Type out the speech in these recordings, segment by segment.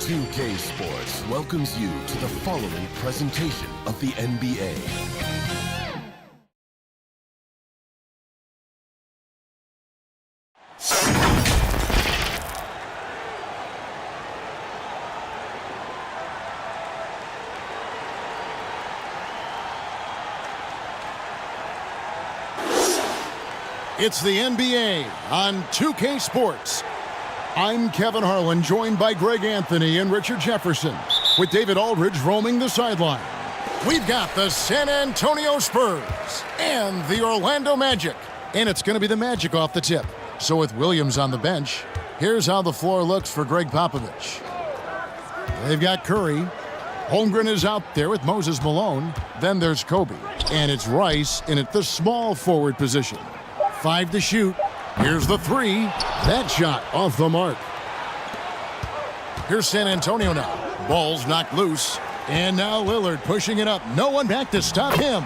2K Sports welcomes you to the following presentation of the NBA. It's the NBA on 2K Sports. I'm Kevin Harlan, joined by Greg Anthony and Richard Jefferson, with David Aldridge roaming the sideline. We've got the San Antonio Spurs and the Orlando Magic, and it's going to be the Magic off the tip. So with Williams on the bench, here's how the floor looks for Greg Popovich. They've got Curry. Holmgren is out there with Moses Malone. Then there's Kobe, and it's Rice in at the small forward position. 5 to shoot. Here's the 3. That shot off the mark. Here's San Antonio now. Ball's knocked loose. And now Lillard pushing it up. No one back to stop him.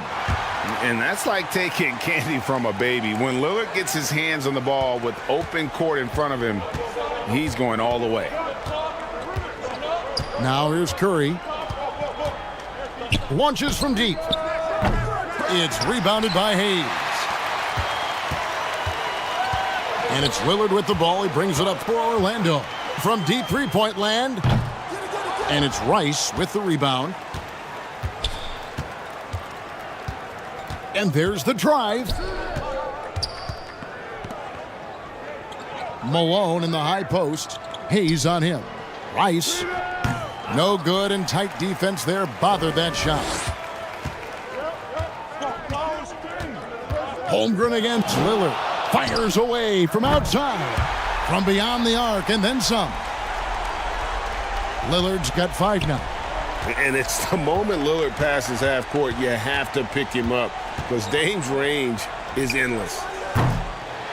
And that's like taking candy from a baby. When Lillard gets his hands on the ball with open court in front of him, he's going all the way. Now here's Curry. Launches from deep. It's rebounded by Hayes. And it's Lillard with the ball. He brings it up for Orlando from deep three-point land. And it's Rice with the rebound. And there's the drive. Malone in the high post. Hayes on him. Rice. No good, and tight defense there bothered that shot. Holmgren against Lillard. Fires away from outside. From beyond the arc, and then some. Lillard's got 5 now. And it's the moment Lillard passes half court, you have to pick him up, because Dame's range is endless.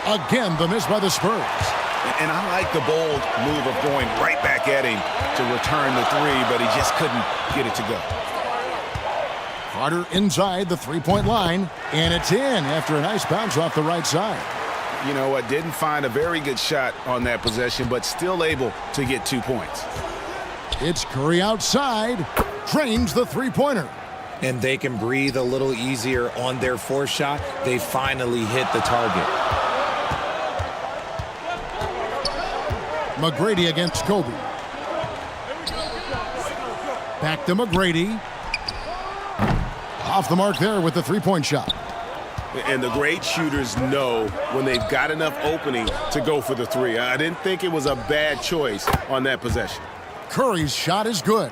Again, the miss by the Spurs. And I like the bold move of going right back at him to return the 3, but he just couldn't get it to go. Carter inside the three-point line, and it's in after a nice bounce off the right side. You know what, didn't find a very good shot on that possession, but still able to get 2 points. It's Curry outside, drains the three-pointer. And they can breathe a little easier on their fourth shot. They finally hit the target. McGrady against Kobe. Back to McGrady. Off the mark there with the three-point shot. And the great shooters know when they've got enough opening to go for the three. I didn't think it was a bad choice on that possession. Curry's shot is good.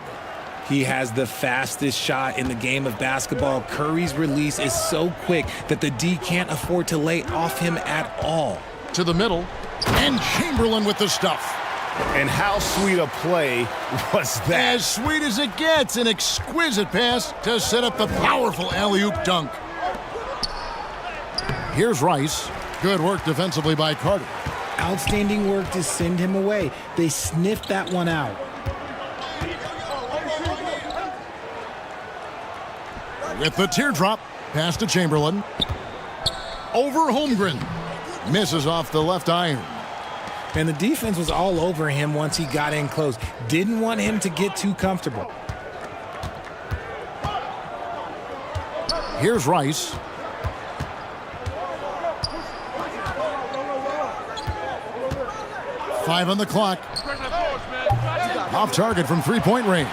He has the fastest shot in the game of basketball. Curry's release is so quick that the D can't afford to lay off him at all. To the middle, and Chamberlain with the stuff. And how sweet a play was that? As sweet as it gets, an exquisite pass to set up the powerful alley-oop dunk. Here's Rice. Good work defensively by Carter. Outstanding work to send him away. They sniffed that one out. With the teardrop, pass to Chamberlain. Over Holmgren. Misses off the left iron. And the defense was all over him once he got in close. Didn't want him to get too comfortable. Here's Rice. Five on the clock. Off target from three-point range.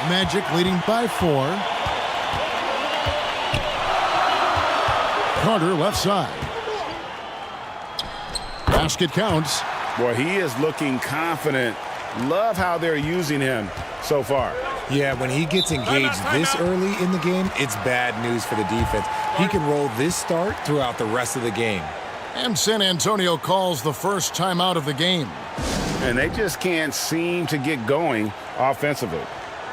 Magic leading by 4. Carter left side. Basket counts. Boy, he is looking confident. Love how they're using him so far. Yeah, when he gets engaged this early in the game, it's bad news for the defense. He can roll this start throughout the rest of the game. And San Antonio calls the first timeout of the game. And they just can't seem to get going offensively.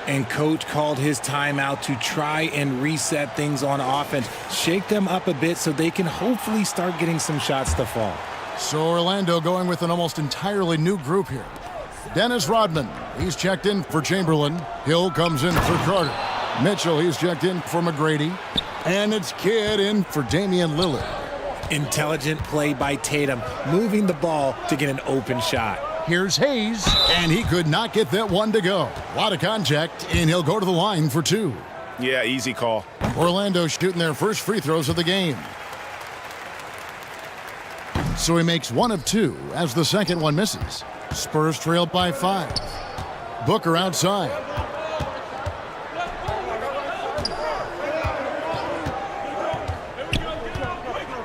And coach called his timeout to try and reset things on offense, shake them up a bit so they can hopefully start getting some shots to fall. So Orlando going with an almost entirely new group here. Dennis Rodman, he's checked in for Chamberlain. Hill comes in for Carter. Mitchell, he's checked in for McGrady. And it's Kidd in for Damian Lillard. Intelligent play by Tatum, moving the ball to get an open shot. Here's Hayes, and he could not get that one to go. A lot of contact, and he'll go to the line for 2. Yeah, easy call. Orlando shooting their first free throws of the game. So he makes 1 of 2 as the second one misses. Spurs trailed by 5. Booker outside.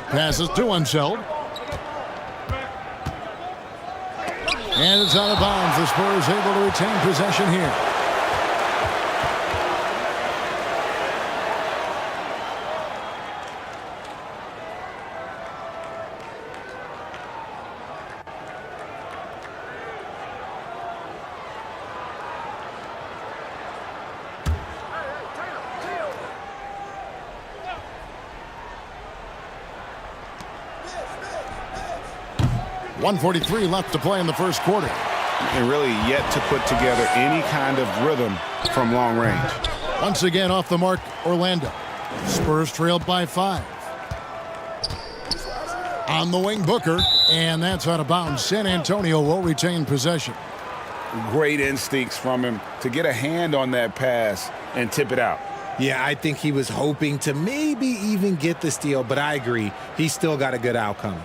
Passes to Unseld. And it's out of bounds. The Spurs able to retain possession here. .143 left to play in the first quarter. And really yet to put together any kind of rhythm from long range. Once again off the mark, Orlando. Spurs trailed by 5. On the wing, Booker, and that's out of bounds. San Antonio will retain possession. Great instincts from him to get a hand on that pass and tip it out. Yeah, I think he was hoping to maybe even get the steal, but I agree. He still got a good outcome.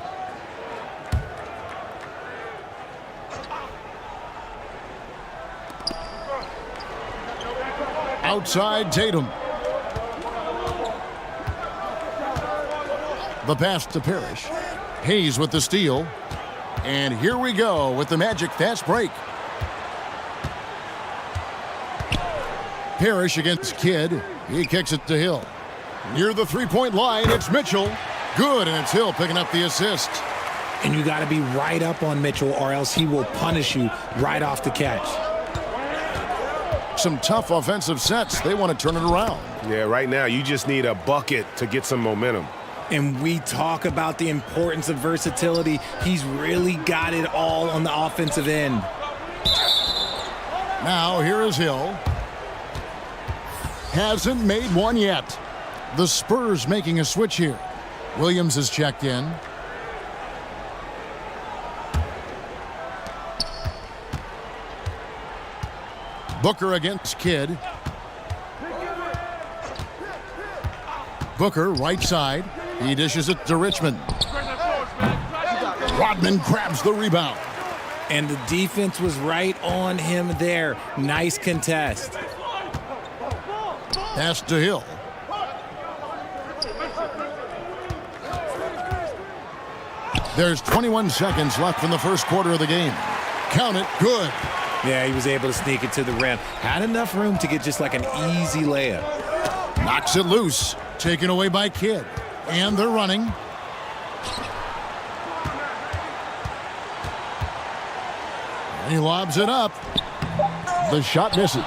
Outside Tatum. The pass to Parrish. Hayes with the steal. And here we go with the Magic fast break. Parrish against Kidd. He kicks it to Hill. Near the three-point line, it's Mitchell. Good, and it's Hill picking up the assist. And you got to be right up on Mitchell or else he will punish you right off the catch. Some tough offensive sets. They want to turn it around. Yeah, right now you just need a bucket to get some momentum. And we talk about the importance of versatility. He's really got it all on the offensive end. Now here is Hill. Hasn't made one yet. The Spurs making a switch here. Williams is checked in. Booker against Kidd. Booker right side. He dishes it to Richmond. Rodman grabs the rebound. And the defense was right on him there. Nice contest. Pass to Hill. There's 21 seconds left in the first quarter of the game. Count it. Good. Yeah, he was able to sneak it to the rim. Had enough room to get just like an easy layup. Knocks it loose. Taken away by Kidd. And they're running. He lobs it up. The shot misses.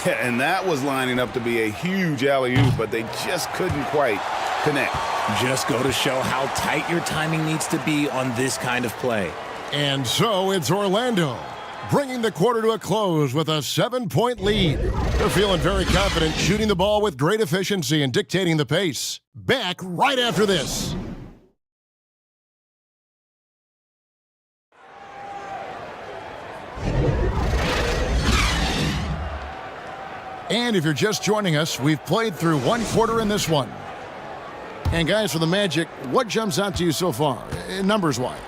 Yeah, and that was lining up to be a huge alley-oop, but they just couldn't quite connect. Just go to show how tight your timing needs to be on this kind of play. And so it's Orlando, bringing the quarter to a close with a 7-point lead. They're feeling very confident, shooting the ball with great efficiency and dictating the pace. Back right after this. And if you're just joining us, we've played through one quarter in this one. And guys, for the Magic, what jumps out to you so far, numbers-wise?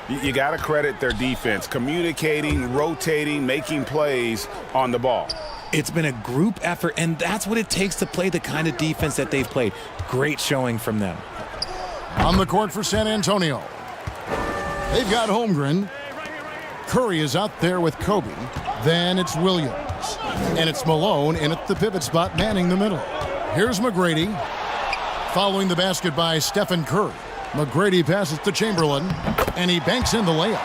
You got to credit their defense, communicating, rotating, making plays on the ball. It's been a group effort, and that's what it takes to play the kind of defense that they've played. Great showing from them. On the court for San Antonio. They've got Holmgren. Curry is out there with Kobe. Then it's Williams. And it's Malone in at the pivot spot, manning the middle. Here's McGrady. Following the basket by Stephen Curry. McGrady passes to Chamberlain, and he banks in the layup.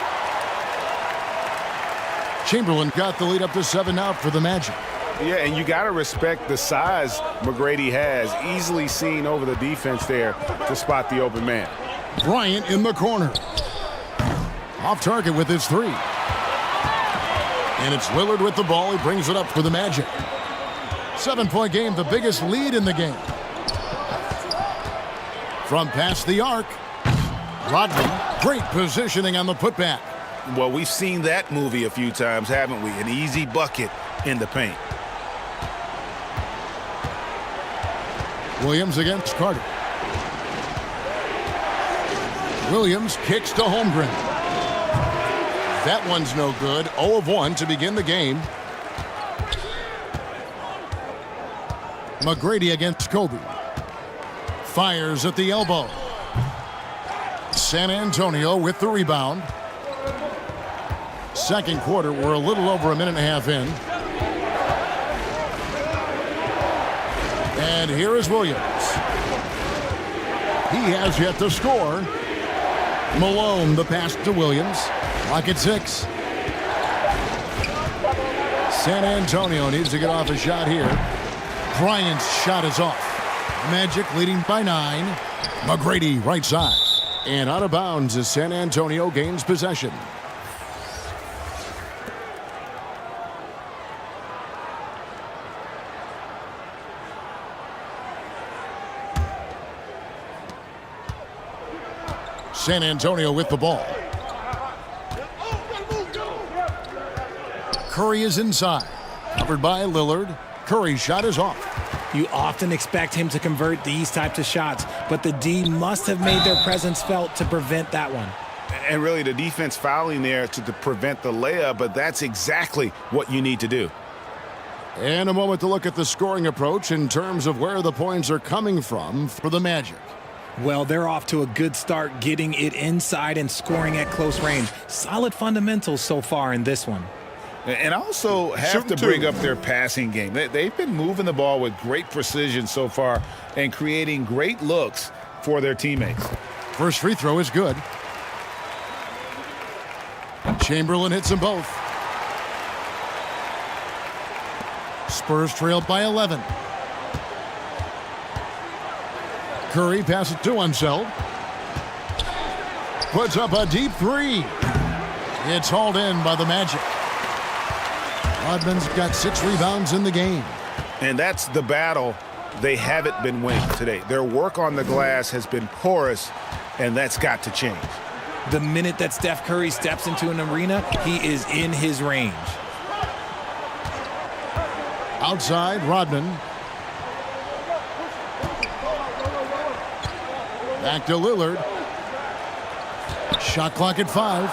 Chamberlain got the lead up to 7 now for the Magic. Yeah, and you got to respect the size McGrady has, easily seen over the defense there to spot the open man. Bryant in the corner. Off target with his 3. And it's Lillard with the ball. He brings it up for the Magic. 7-point game, the biggest lead in the game. From past the arc, Rodman, great positioning on the putback. Well, we've seen that movie a few times, haven't we? An easy bucket in the paint. Williams against Carter. Williams kicks to Holmgren. That one's no good. 0 of 1 to begin the game. McGrady against Kobe. Fires at the elbow. San Antonio with the rebound. Second quarter, we're a little over a minute and a half in. And here is Williams. He has yet to score. Malone, the pass to Williams. Clock at 6. San Antonio needs to get off a shot here. Bryant's shot is off. Magic leading by 9. McGrady right side. And out of bounds as San Antonio gains possession. San Antonio with the ball. Curry is inside. Covered by Lillard. Curry's shot is off. You often expect him to convert these types of shots, but the D must have made their presence felt to prevent that one. And really, the defense fouling there to prevent the layup, but that's exactly what you need to do. And a moment to look at the scoring approach in terms of where the points are coming from for the Magic. Well, they're off to a good start, getting it inside and scoring at close range. Solid fundamentals so far in this one. And also have to bring up their passing game. They've been moving the ball with great precision so far and creating great looks for their teammates. First free throw is good. Chamberlain hits them both. Spurs trailed by 11. Curry passes to Unseld. Puts up a deep 3. It's hauled in by the Magic. Rodman's got 6 rebounds in the game. And that's the battle they haven't been winning today. Their work on the glass has been porous, and that's got to change. The minute that Steph Curry steps into an arena, he is in his range. Outside, Rodman. Back to Lillard. Shot clock at 5.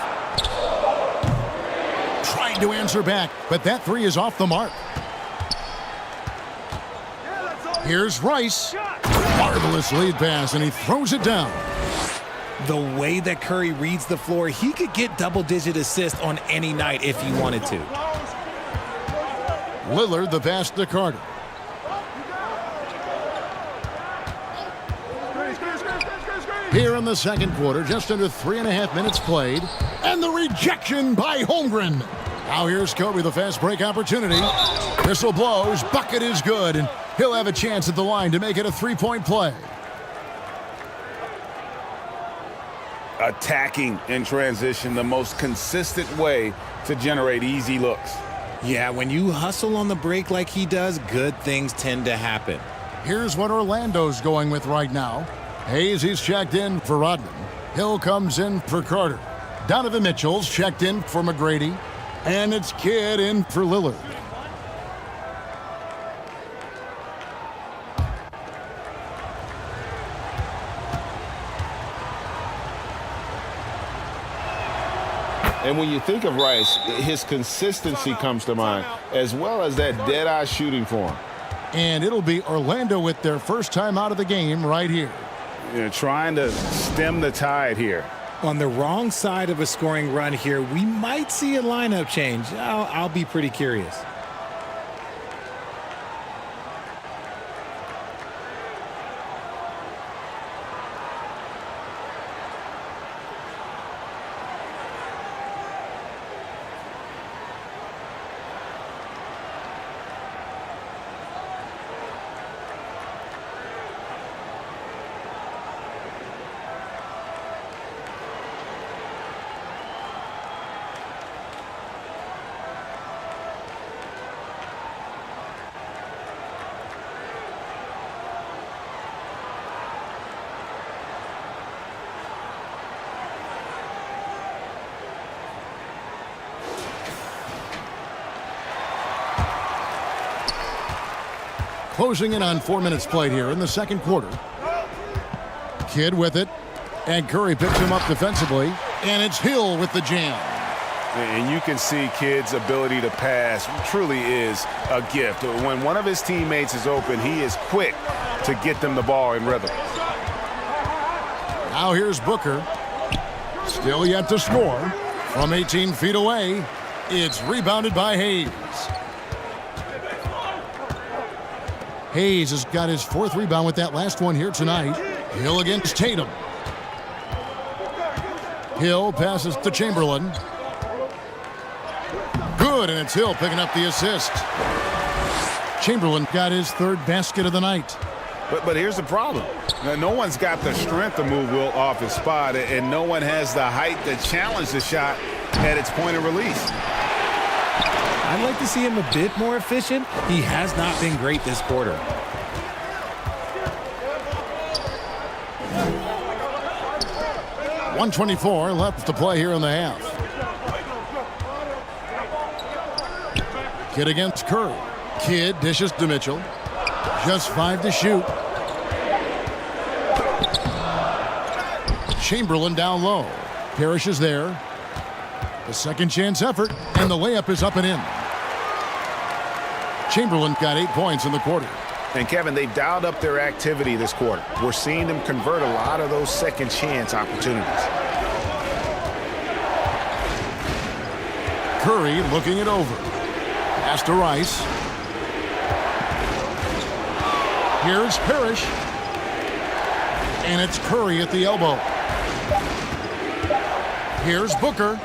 Trying to answer back, but that 3 is off the mark. Here's Rice. Marvelous lead pass, and he throws it down. The way that Curry reads the floor, he could get double-digit assists on any night if he wanted to. Lillard the pass to Carter. Here in the second quarter, just under 3.5 minutes played. And the rejection by Holmgren. Now here's Kobe, the fast break opportunity. Whistle blows, bucket is good, and he'll have a chance at the line to make it a three-point play. Attacking in transition, the most consistent way to generate easy looks. Yeah, when you hustle on the break like he does, good things tend to happen. Here's what Orlando's going with right now. Hayes, he's checked in for Rodman. Hill comes in for Carter. Donovan Mitchell's checked in for McGrady. And it's Kidd in for Lillard. And when you think of Rice, his consistency comes to mind, as well as that dead-eye shooting form. And it'll be Orlando with their first time out of the game right here. Trying to stem the tide here. On the wrong side of a scoring run here, we might see a lineup change. I'll be pretty curious. Closing in on 4 minutes played here in the second quarter. Kidd with it. And Curry picks him up defensively. And it's Hill with the jam. And you can see Kidd's ability to pass truly is a gift. When one of his teammates is open, he is quick to get them the ball in rhythm. Now here's Booker. Still yet to score. From 18 feet away, it's rebounded by Hayes. Hayes has got his fourth rebound with that last one here tonight. Hill against Tatum. Hill passes to Chamberlain. Good, and it's Hill picking up the assist. Chamberlain got his third basket of the night. But here's the problem. Now, no one's got the strength to move Will off his spot, and no one has the height to challenge the shot at its point of release. I'd like to see him a bit more efficient. He has not been great this quarter. .124 left to play here in the half. Kidd against Curry. Kidd dishes to Mitchell. Just 5 to shoot. Chamberlain down low. Parrish is there. The second chance effort, and the layup is up and in. Chamberlain got 8 points in the quarter. And Kevin, they've dialed up their activity this quarter. We're seeing them convert a lot of those second chance opportunities. Curry looking it over. Pass to Rice. Here's Parrish. And it's Curry at the elbow. Here's Booker.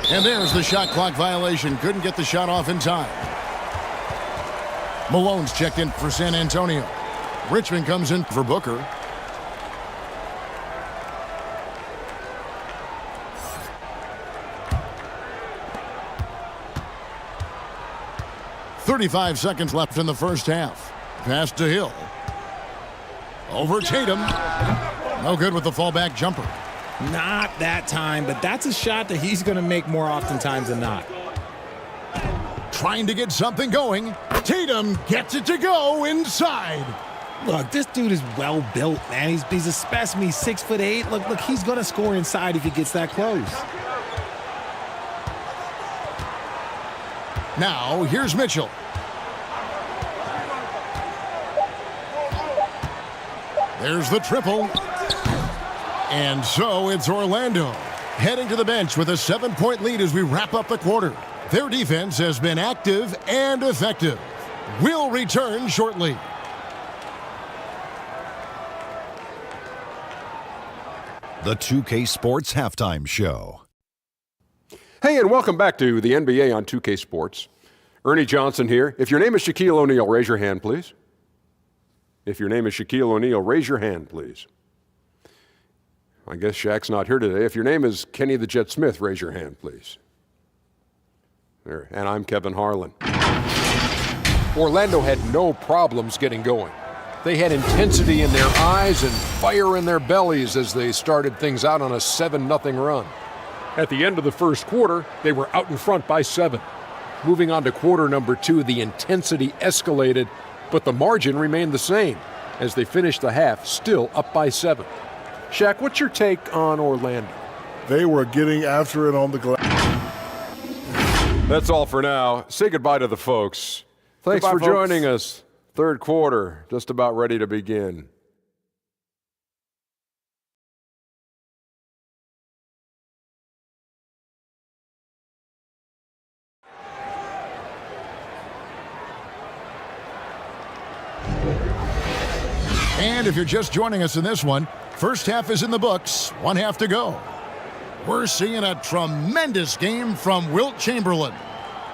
And there's the shot clock violation. Couldn't get the shot off in time. Malone's checked in for San Antonio. Richmond comes in for Booker. .35 seconds left in the first half. Pass to Hill. Over Tatum. No good with the fallback jumper. Not that time, but that's a shot that he's going to make more oftentimes than not. Trying to get something going. Tatum gets it to go inside. Look, this dude is well built, man. He's a specimen. He's 6'8". Look, he's going to score inside if he gets that close. Now, here's Mitchell. There's the triple. And so it's Orlando heading to the bench with a 7-point lead as we wrap up the quarter. Their defense has been active and effective. We'll return shortly. The 2K Sports Halftime Show. Hey, and welcome back to the NBA on 2K Sports. Ernie Johnson here. If your name is Shaquille O'Neal, raise your hand, please. If your name is Shaquille O'Neal, raise your hand, please. I guess Shaq's not here today. If your name is Kenny the Jet Smith, raise your hand, please. There. And I'm Kevin Harlan. Orlando had no problems getting going. They had intensity in their eyes and fire in their bellies as they started things out on a 7-0 run. At the end of the first quarter, they were out in front by 7. Moving on to quarter number 2, the intensity escalated, but the margin remained the same as they finished the half still up by 7. Shaq, what's your take on Orlando? They were getting after it on the glass. That's all for now. Say goodbye to the folks. Thanks for joining us. Third quarter, just about ready to begin. And if you're just joining us in this one, first half is in the books, 1 half to go. We're seeing a tremendous game from Wilt Chamberlain.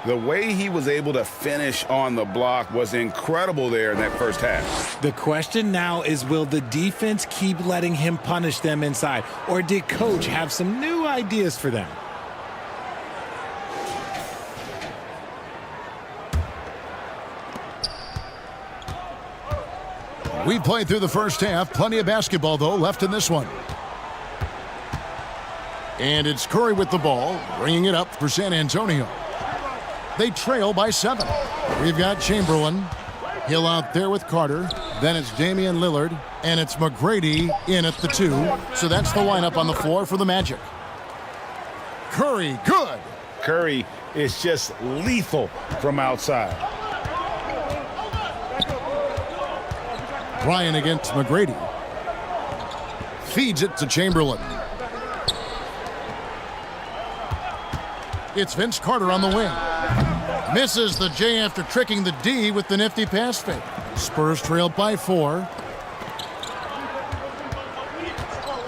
The way he was able to finish on the block was incredible there in that first half. The question now is, will the defense keep letting him punish them inside, or did Coach have some new ideas for them? We played through the first half. Plenty of basketball, though, left in this one. And it's Curry with the ball, bringing it up for San Antonio. They trail by 7. We've got Chamberlain. Hill out there with Carter. Then it's Damian Lillard. And it's McGrady in at the 2. So that's the lineup on the floor for the Magic. Curry, good. Curry is just lethal from outside. Ryan against McGrady. Feeds it to Chamberlain. It's Vince Carter on the wing. Misses the J after tricking the D with the nifty pass fake. Spurs trail by 4.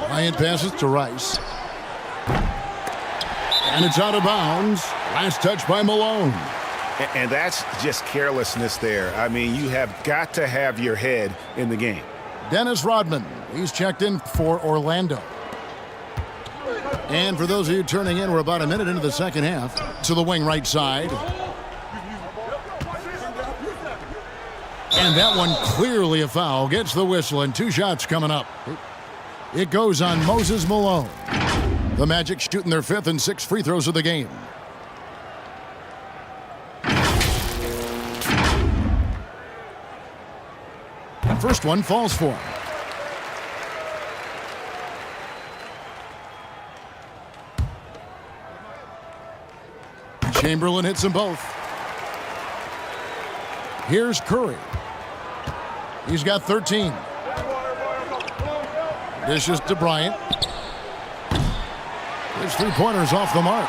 Ryan passes to Rice. And it's out of bounds. Last touch by Malone. And that's just carelessness there. I mean, you have got to have your head in the game. Dennis Rodman, he's checked in for Orlando. And for those of you turning in, we're about a minute into the second half. To the wing right side. And that one clearly a foul. Gets the whistle and 2 shots coming up. It goes on Moses Malone. The Magic shooting their 5th and 6th free throws of the game. First one falls for him. Chamberlain hits them both. Here's Curry. He's got 13. Dishes to Bryant. His 3-pointers off the mark.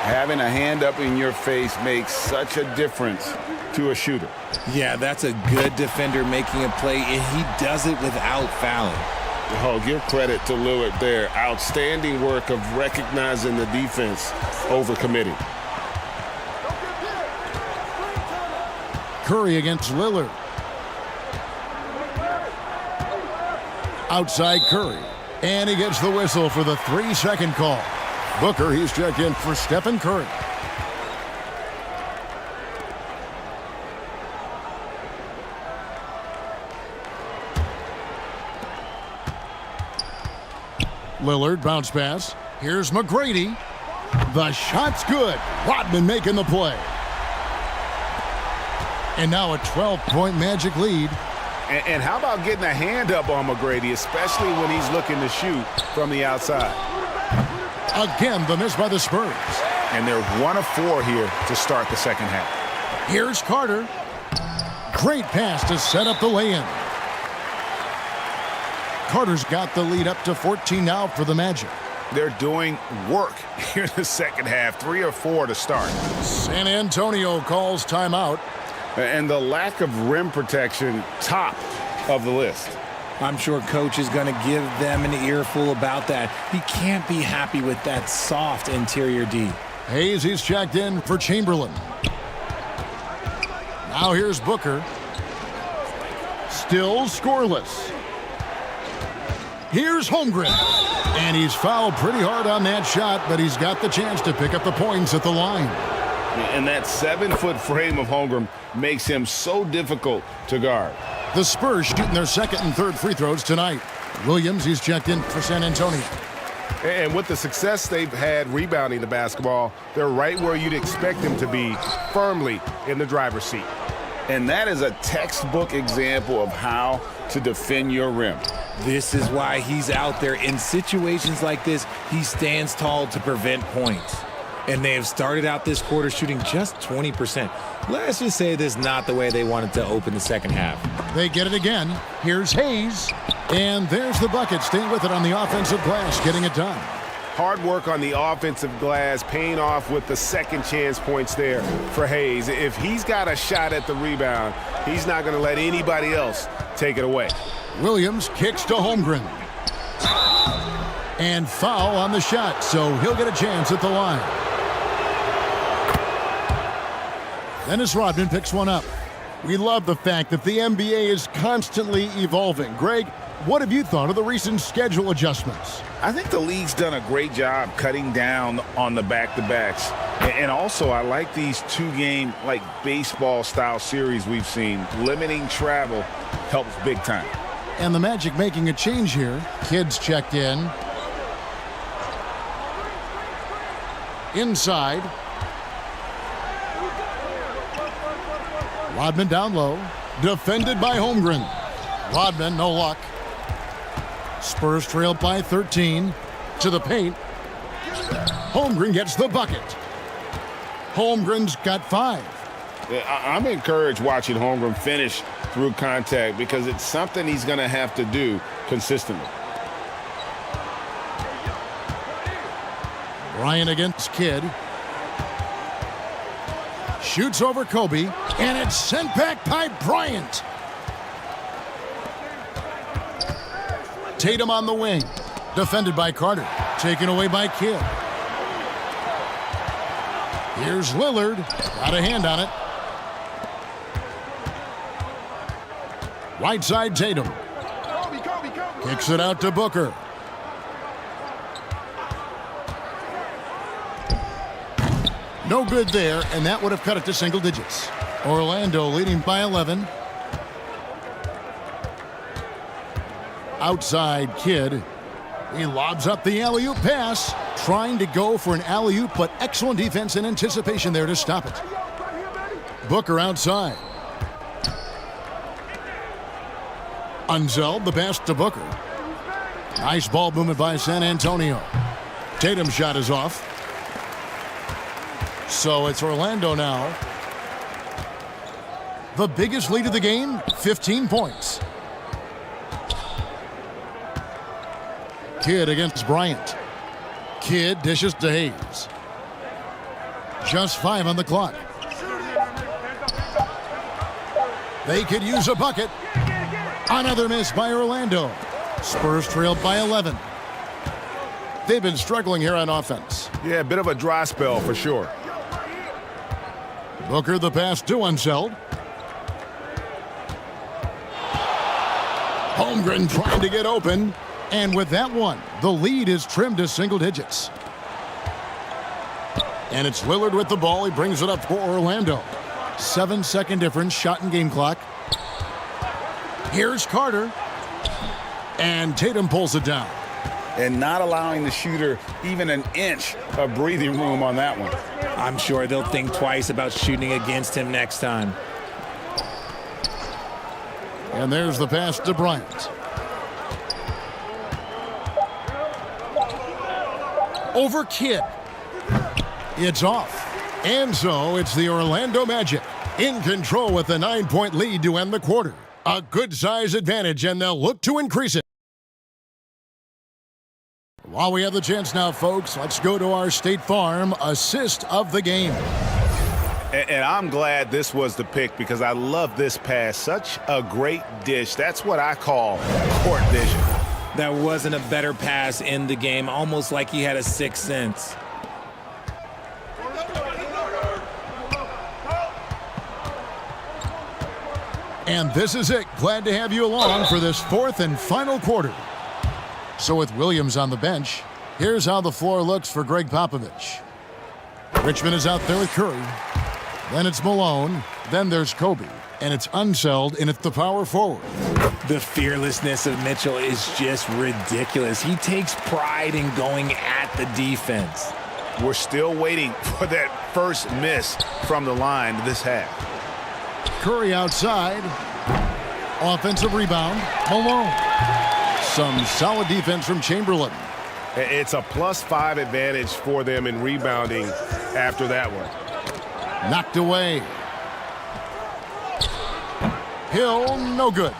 Having a hand up in your face makes such a difference to a shooter. Yeah, that's a good defender making a play, and he does it without fouling. Oh, give credit to Lillard there. Outstanding work of recognizing the defense over committing. Curry against Lillard. Outside Curry. And he gets the whistle for the 3-second call. Booker, he's checked in for Stephen Curry. Lillard, bounce pass. Here's McGrady. The shot's good. Rodman making the play. And now a 12-point Magic lead. And how about getting a hand up on McGrady, especially when he's looking to shoot from the outside? Again, the miss by the Spurs. And they're 1 of 4 here to start the second half. Here's Carter. Great pass to set up the lay-in. Carter's got the lead up to 14 now for the Magic. They're doing work here in the second half, 3 or 4 to start. San Antonio calls timeout. And the lack of rim protection, top of the list. I'm sure coach is going to give them an earful about that. He can't be happy with that soft interior D. Hayes, he's checked in for Chamberlain. Now here's Booker. Still scoreless. Here's Holmgren. And he's fouled pretty hard on that shot, but he's got the chance to pick up the points at the line. And that 7-foot frame of Holmgren makes him so difficult to guard. The Spurs shooting their second and third free throws tonight. Williams, he's checked in for San Antonio. And with the success they've had rebounding the basketball, they're right where you'd expect them to be, firmly in the driver's seat. And that is a textbook example of how to defend your rim. This is why he's out there. In situations like this, he stands tall to prevent points. And they have started out this quarter shooting just 20%. Let's just say this is not the way they wanted to open the second half. They get it again. Here's Hayes. And there's the bucket. Staying with it on the offensive glass, getting it done. Hard work on the offensive glass, paying off with the second chance points there for Hayes. If he's got a shot at the rebound, he's not going to let anybody else take it away. Williams kicks to Holmgren. And foul on the shot, so he'll get a chance at the line. Dennis Rodman picks one up. We love the fact that the NBA is constantly evolving. Greg, what have you thought of the recent schedule adjustments? I think the league's done a great job cutting down on the back-to-backs. And also, I like these 2-game, like baseball-style series we've seen. Limiting travel helps big time. And the Magic making a change here. Kidd's checked in. Inside. Rodman down low. Defended by Holmgren. Rodman, no luck. Spurs trailed by 13. To the paint. Holmgren gets the bucket. Holmgren's got 5. I'm encouraged watching Holmgren finish through contact because it's something he's going to have to do consistently. Bryant against Kidd. Shoots over Kobe, and it's sent back by Bryant. Tatum on the wing. Defended by Carter. Taken away by Kidd. Here's Lillard. Got a hand on it. Right side Tatum. Kicks it out to Booker. No good there, and that would have cut it to single digits. Orlando leading by 11. Outside Kidd. He lobs up the alley-oop pass. Trying to go for an alley-oop, but excellent defense and anticipation there to stop it. Booker outside. Unzeld, the pass to Booker. Nice ball movement by San Antonio. Tatum's shot is off. So it's Orlando now. The biggest lead of the game, 15 points. Kidd against Bryant. Kidd dishes to Hayes. Just 5 on the clock. They could use a bucket. Another miss by Orlando. Spurs trailed by 11. They've been struggling here on offense. Yeah, a bit of a dry spell for sure. Booker the pass to Unseld. Holmgren trying to get open. And with that one, the lead is trimmed to single digits. And it's Lillard with the ball. He brings it up for Orlando. 7-second difference, shot and game clock. Here's Carter. And Tatum pulls it down. And not allowing the shooter even an inch of breathing room on that one. I'm sure they'll think twice about shooting against him next time. And there's the pass to Bryant. Over Kidd. It's off. And so it's the Orlando Magic in control with a 9-point lead to end the quarter. A good size advantage, and they'll look to increase it. While we have the chance now, folks, let's go to our State Farm assist of the game. And I'm glad this was the pick because I love this pass. Such a great dish. That's what I call court vision. That wasn't a better pass in the game, almost like he had a sixth sense. And this is it. Glad to have you along for this fourth and final quarter. So with Williams on the bench, here's how the floor looks for Greg Popovich. Richmond is out there with Curry. Then it's Malone. Then there's Kobe. And it's Unseld in at the power forward. The fearlessness of Mitchell is just ridiculous. He takes pride in going at the defense. We're still waiting for that first miss from the line this half. Curry outside. Offensive rebound. Malone. Some solid defense from Chamberlain. It's a +5 advantage for them in rebounding after that one. Knocked away. Hill, no good.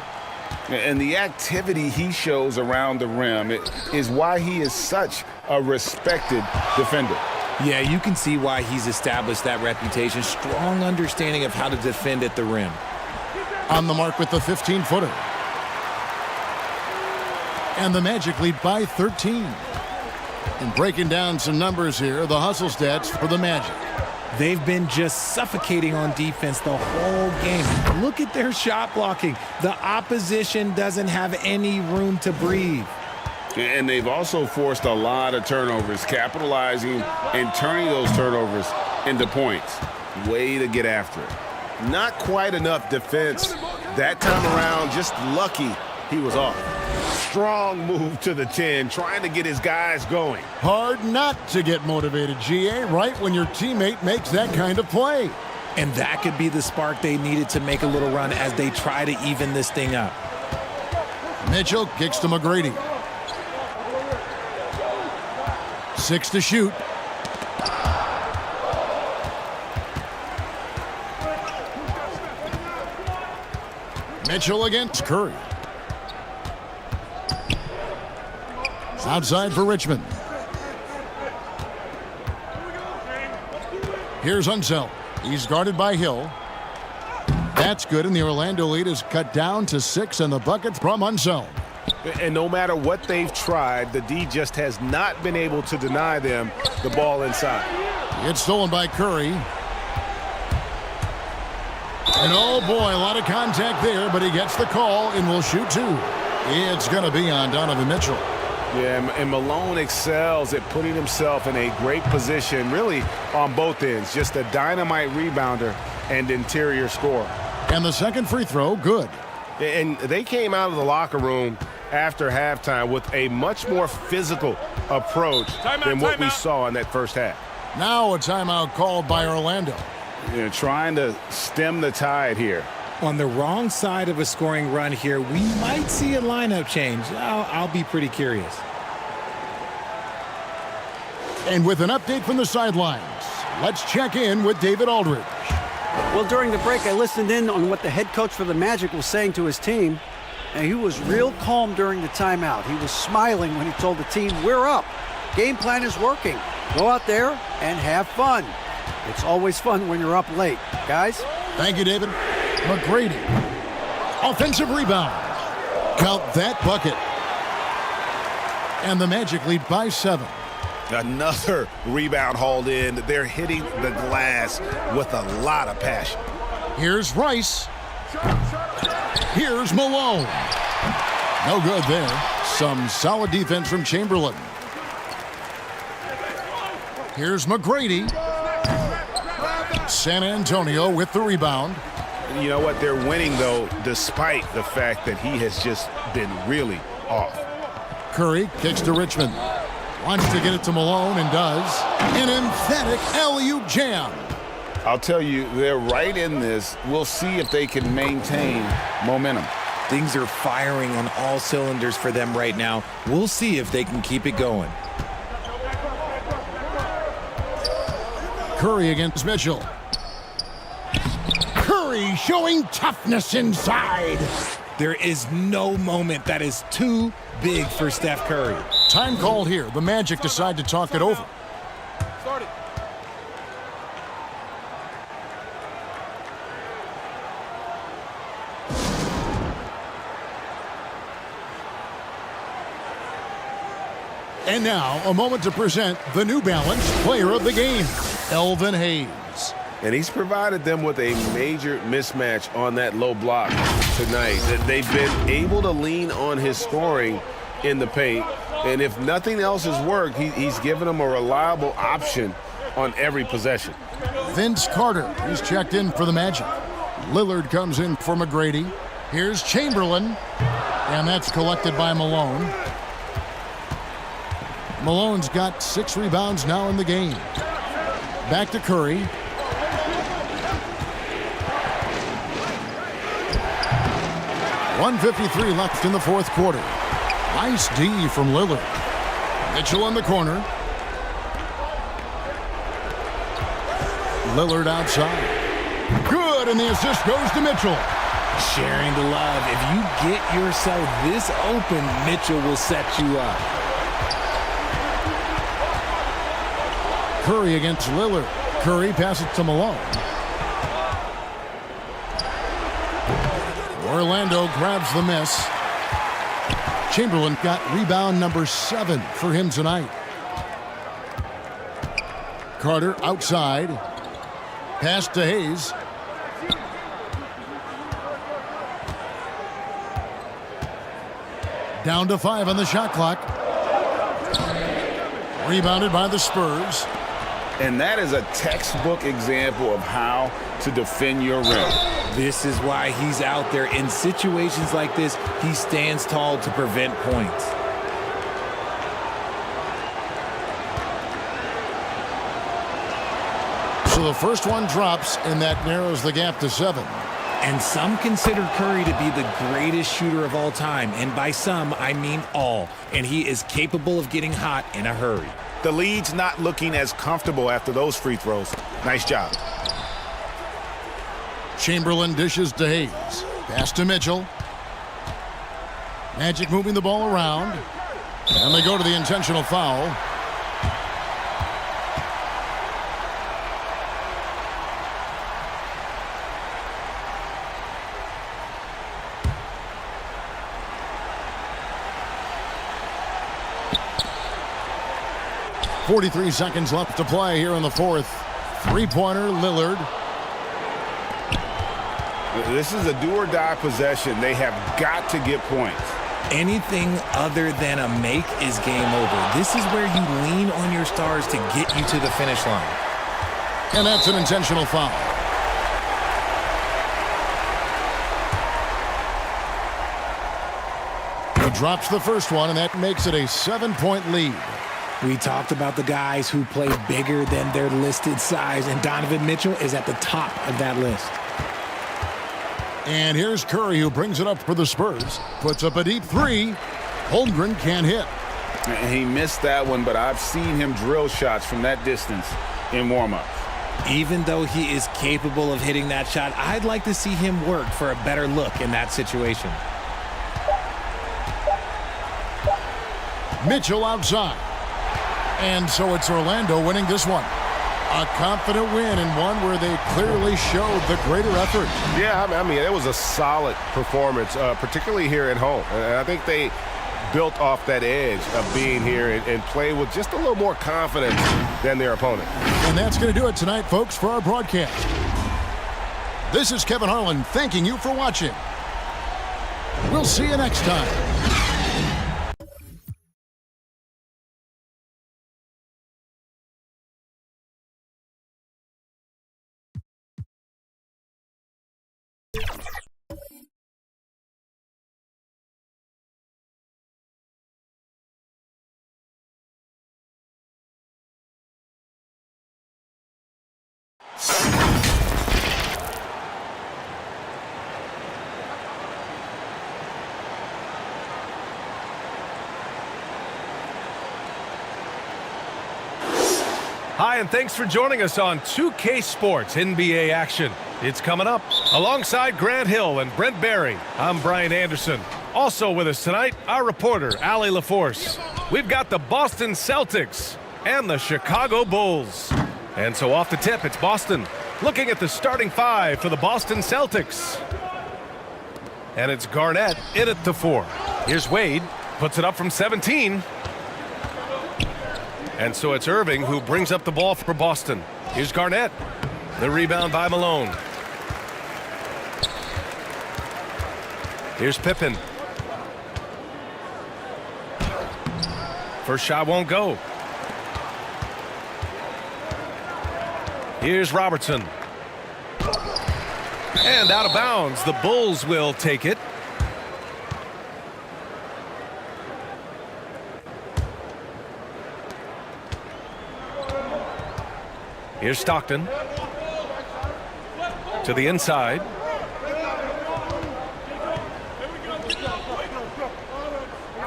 And the activity he shows around the rim is why he is such a respected defender. Yeah, you can see why he's established that reputation. Strong understanding of how to defend at the rim. On the mark with the 15-footer. And the Magic lead by 13. And breaking down some numbers here, the hustle stats for the Magic. They've been just suffocating on defense the whole game. Look at their shot blocking. The opposition doesn't have any room to breathe. And they've also forced a lot of turnovers, capitalizing and turning those turnovers into points. Way to get after it. Not quite enough defense that time around. Just lucky he was off. Strong move to the 10, trying to get his guys going. Hard not to get motivated, GA, right when your teammate makes that kind of play. And that could be the spark they needed to make a little run as they try to even this thing up. Mitchell kicks to McGrady. 6 to shoot. Mitchell against Curry. It's outside for Richmond. Here's Unseld. He's guarded by Hill. That's good, and the Orlando lead is cut down to 6, and the bucket from Unseld. And no matter what they've tried, the D just has not been able to deny them the ball inside. It's stolen by Curry. And oh boy, a lot of contact there, but he gets the call and will shoot 2. It's going to be on Donovan Mitchell. Yeah, and Malone excels at putting himself in a great position, really on both ends. Just a dynamite rebounder and interior scorer. And the second free throw, good. And they came out of the locker room after halftime with a much more physical approach than what we saw in that first half. Now a timeout called by Orlando. You know, trying to stem the tide here. On the wrong side of a scoring run here, we might see a lineup change. I'll be pretty curious. And with an update from the sidelines, let's check in with David Aldridge. Well, during the break, I listened in on what the head coach for the Magic was saying to his team, and he was real calm during the timeout. He was smiling when he told the team, "We're up. Game plan is working. Go out there and have fun." It's always fun when you're up late. Guys? Thank you, David. McGrady. Offensive rebound. Count that bucket. And the Magic lead by 7. Another rebound hauled in. They're hitting the glass with a lot of passion. Here's Rice. Here's Malone. No good there. Some solid defense from Chamberlain. Here's McGrady. San Antonio with the rebound. You know what? They're winning, though, despite the fact that he has just been really off. Curry kicks to Richmond. Wants to get it to Malone and does. An emphatic alley-oop jam. I'll tell you, they're right in this. We'll see if they can maintain momentum. Things are firing on all cylinders for them right now. We'll see if they can keep it going. Curry against Mitchell. Curry showing toughness inside. There is no moment that is too big for Steph Curry. Time called here. The Magic decide to talk it over. Start it. And now, a moment to present the New Balance Player of the Game, Elvin Hayes. And he's provided them with a major mismatch on that low block tonight. They've been able to lean on his scoring in the paint. And if nothing else has worked, he's given them a reliable option on every possession. Vince Carter, he's checked in for the Magic. Lillard comes in for McGrady. Here's Chamberlain, and that's collected by Malone. Malone's got 6 rebounds now in the game. Back to Curry. .153 left in the fourth quarter. Nice D from Lillard. Mitchell in the corner. Lillard outside. Good, and the assist goes to Mitchell. Sharing the love. If you get yourself this open, Mitchell will set you up. Curry against Lillard. Curry passes to Malone. Orlando grabs the miss. Chamberlain got rebound number 7 for him tonight. Carter outside. Pass to Hayes. Down to 5 on the shot clock. Rebounded by the Spurs. And that is a textbook example of how to defend your rim. This is why he's out there. In situations like this, he stands tall to prevent points. So the first one drops, and that narrows the gap to 7. And some consider Curry to be the greatest shooter of all time. And by some, I mean all. And he is capable of getting hot in a hurry. The lead's not looking as comfortable after those free throws. Nice job. Chamberlain dishes to Hayes. Pass to Mitchell. Magic moving the ball around. And they go to the intentional foul. .43 seconds left to play here in the fourth. Three-pointer, Lillard. This is a do-or-die possession. They have got to get points. Anything other than a make is game over. This is where you lean on your stars to get you to the finish line. And that's an intentional foul. He drops the first one, and that makes it a 7-point lead. We talked about the guys who play bigger than their listed size, and Donovan Mitchell is at the top of that list. And here's Curry, who brings it up for the Spurs. Puts up a deep 3. Holmgren can't hit. And he missed that one, but I've seen him drill shots from that distance in warm-up. Even though he is capable of hitting that shot, I'd like to see him work for a better look in that situation. Mitchell outside. And so it's Orlando winning this one. A confident win, and one where they clearly showed the greater effort. Yeah, I mean, it was a solid performance, particularly here at home. And I think they built off that edge of being here and play with just a little more confidence than their opponent. And that's going to do it tonight, folks, for our broadcast. This is Kevin Harlan thanking you for watching. We'll see you next time. Hi, and thanks for joining us on 2K Sports NBA action. It's coming up. Alongside Grant Hill and Brent Barry, I'm Brian Anderson. Also with us tonight, our reporter, Allie LaForce. We've got the Boston Celtics and the Chicago Bulls. And so off the tip, it's Boston. Looking at the starting five for the Boston Celtics. And it's Garnett in at the 4. Here's Wade, puts it up from 17. And so it's Irving who brings up the ball for Boston. Here's Garnett. The rebound by Malone. Here's Pippen. First shot won't go. Here's Robertson. And out of bounds. The Bulls will take it. Here's Stockton. To the inside.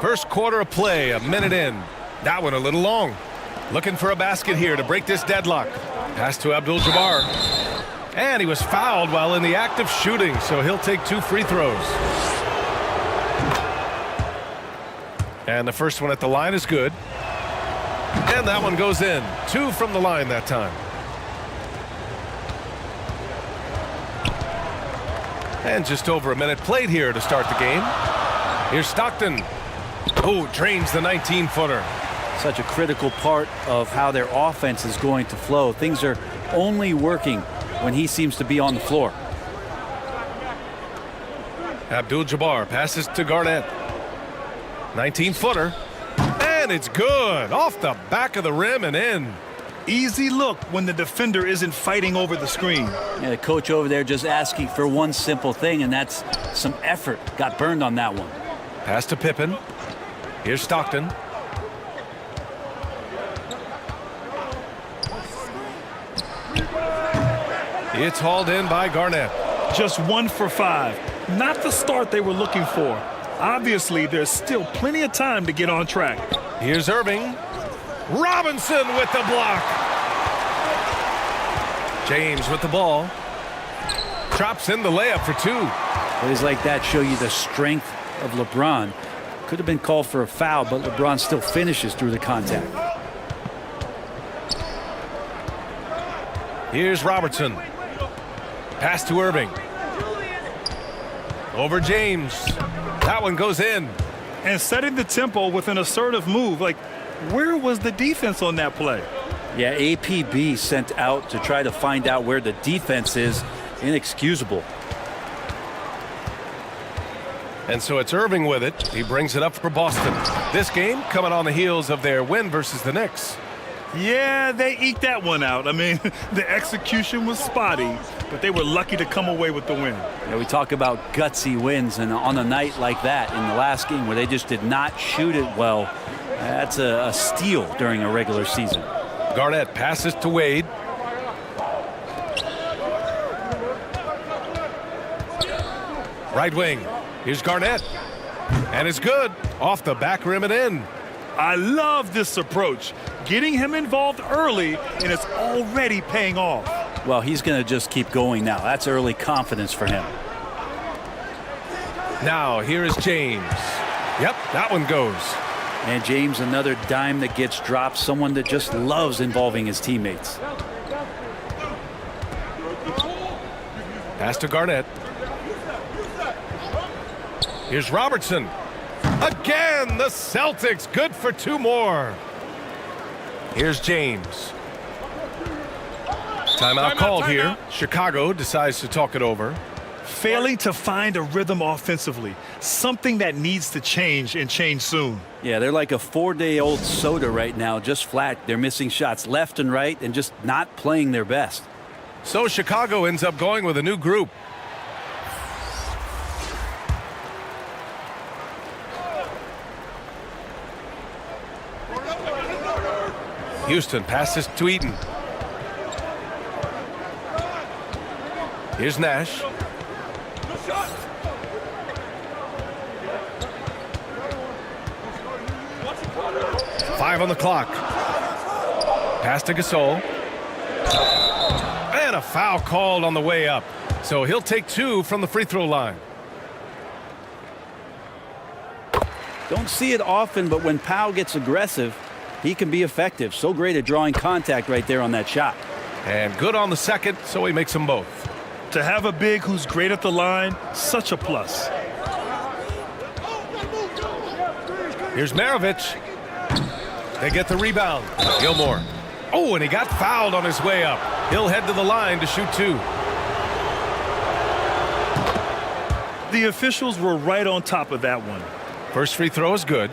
First quarter of play, a minute in. That one a little long. Looking for a basket here to break this deadlock. Pass to Abdul-Jabbar. And he was fouled while in the act of shooting, so he'll take 2 free throws. And the first one at the line is good. And that one goes in. 2 from the line that time. And just over a minute played here to start the game. Here's Stockton. Oh, drains the 19-footer. Such a critical part of how their offense is going to flow. Things are only working when he seems to be on the floor. Abdul-Jabbar passes to Garnett. 19-footer. And it's good. Off the back of the rim and in. Easy look when the defender isn't fighting over the screen. Yeah, the coach over there just asking for one simple thing, and that's some effort. Got burned on that one. Pass to Pippen. Here's Stockton. It's hauled in by Garnett. Just 1 for 5. Not the start they were looking for. Obviously, there's still plenty of time to get on track. Here's Irving. Robinson with the block. James with the ball. Drops in the layup for 2. Plays like that show you the strength of LeBron. Could have been called for a foul, but LeBron still finishes through the contact. Here's Robertson. Pass to Irving. Over James. That one goes in. And setting the tempo with an assertive move. Like, where was the defense on that play? Yeah, APB sent out to try to find out where the defense is. Inexcusable. And so it's Irving with it. He brings it up for Boston. This game coming on the heels of their win versus the Knicks. Yeah, they eked that one out. I mean, the execution was spotty, but they were lucky to come away with the win. Yeah, we talk about gutsy wins, and on a night like that in the last game where they just did not shoot it well, that's a steal during a regular season. Garnett passes to Wade. Right wing. Here's Garnett. And it's good. Off the back rim and in. I love this approach. Getting him involved early, and it's already paying off. Well, he's going to just keep going now. That's early confidence for him. Now, here is James. Yep, that one goes. And James, another dime that gets dropped. Someone that just loves involving his teammates. Pass to Garnett. Here's Robertson. Again, the Celtics good for 2 more. Here's James. Timeout called here. Chicago decides to talk it over. Failing to find a rhythm offensively. Something that needs to change and change soon. Yeah, they're like a 4-day-old soda right now, just flat. They're missing shots left and right and just not playing their best. So Chicago ends up going with a new group. Houston passes to Eaton. Here's Nash. Five on the clock. Pass to Gasol. And a foul called on the way up. So he'll take 2 from the free throw line. Don't see it often, but when Powell gets aggressive, he can be effective. So great at drawing contact right there on that shot. And good on the second, so he makes them both. To have a big who's great at the line, such a plus. Here's Maravich. They get the rebound. Gilmore. Oh, and he got fouled on his way up. He'll head to the line to shoot 2. The officials were right on top of that one. First free throw is good.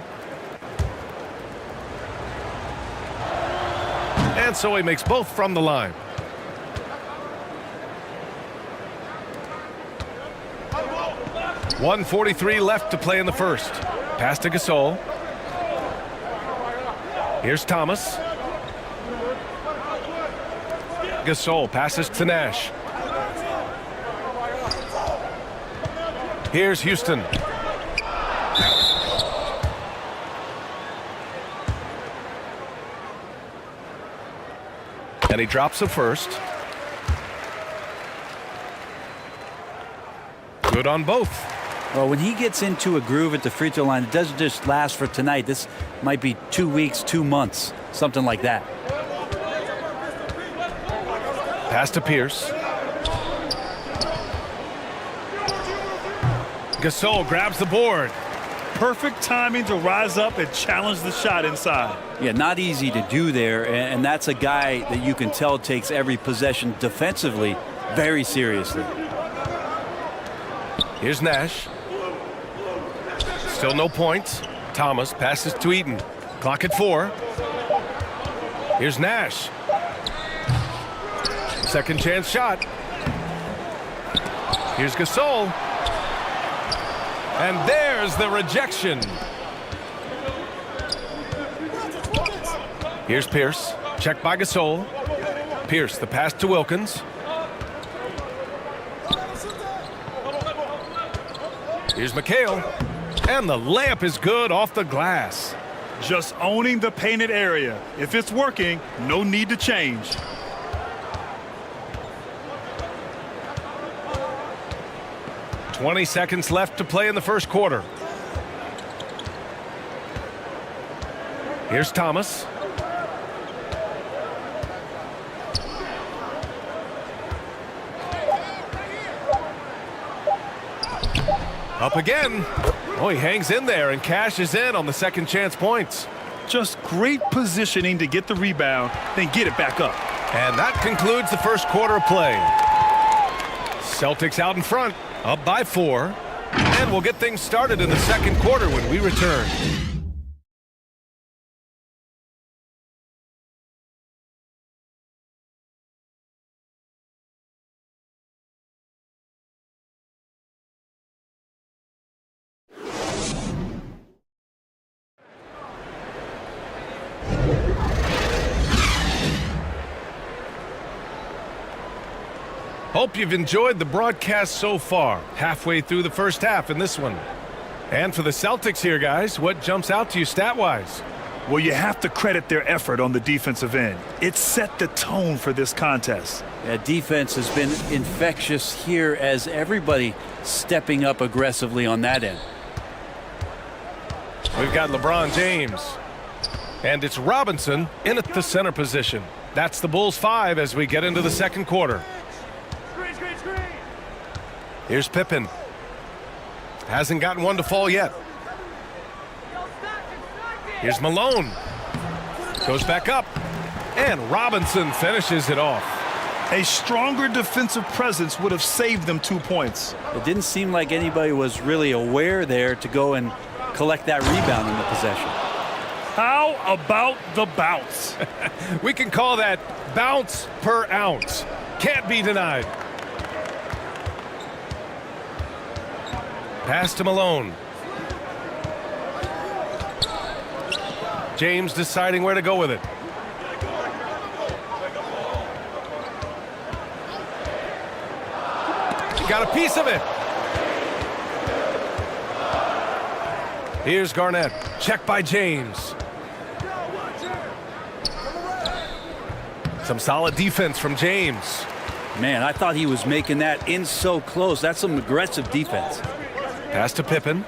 And so he makes both from the line. .143 left to play in the first. Pass to Gasol. Here's Thomas. Gasol passes to Nash. Here's Houston. And he drops the first. Good on both. Well, when he gets into a groove at the free throw line, it doesn't just last for tonight. This might be 2 weeks, 2 months, something like that. Pass to Pierce. Gasol grabs the board. Perfect timing to rise up and challenge the shot inside. Yeah, not easy to do there, and that's a guy that you can tell takes every possession defensively very seriously. Here's Nash. Still no points. Thomas passes to Eaton. Clock at 4. Here's Nash. Second chance shot. Here's Gasol. And there's the rejection. Here's Pierce. Checked by Gasol. Pierce, the pass to Wilkins. Here's McHale. And the layup is good off the glass. Just owning the painted area. If it's working, no need to change. .20 left to play in the first quarter. Here's Thomas. Up again. Oh, he hangs in there and cashes in on the second chance points. Just great positioning to get the rebound, then get it back up. And that concludes the first quarter of play. Celtics out in front, up by 4. And we'll get things started in the second quarter when we return. Hope you've enjoyed the broadcast so far. Halfway through the first half in this one. And for the Celtics here, guys, what jumps out to you stat-wise? Well, you have to credit their effort on the defensive end. It set the tone for this contest. Yeah, defense has been infectious here as everybody stepping up aggressively on that end. We've got LeBron James. And it's Robinson in at the center position. That's the Bulls 5 as we get into the second quarter. Here's Pippen. Hasn't gotten one to fall yet. Here's Malone. Goes back up. And Robinson finishes it off. A stronger defensive presence would have saved them 2 points. It didn't seem like anybody was really aware there to go and collect that rebound in the possession. How about the bounce? We can call that bounce per ounce. Can't be denied. Pass to Malone. James deciding where to go with it. He got a piece of it. Here's Garnett. Check by James. Some solid defense from James. Man, I thought he was making that in so close. That's some aggressive defense. Pass to Pippen.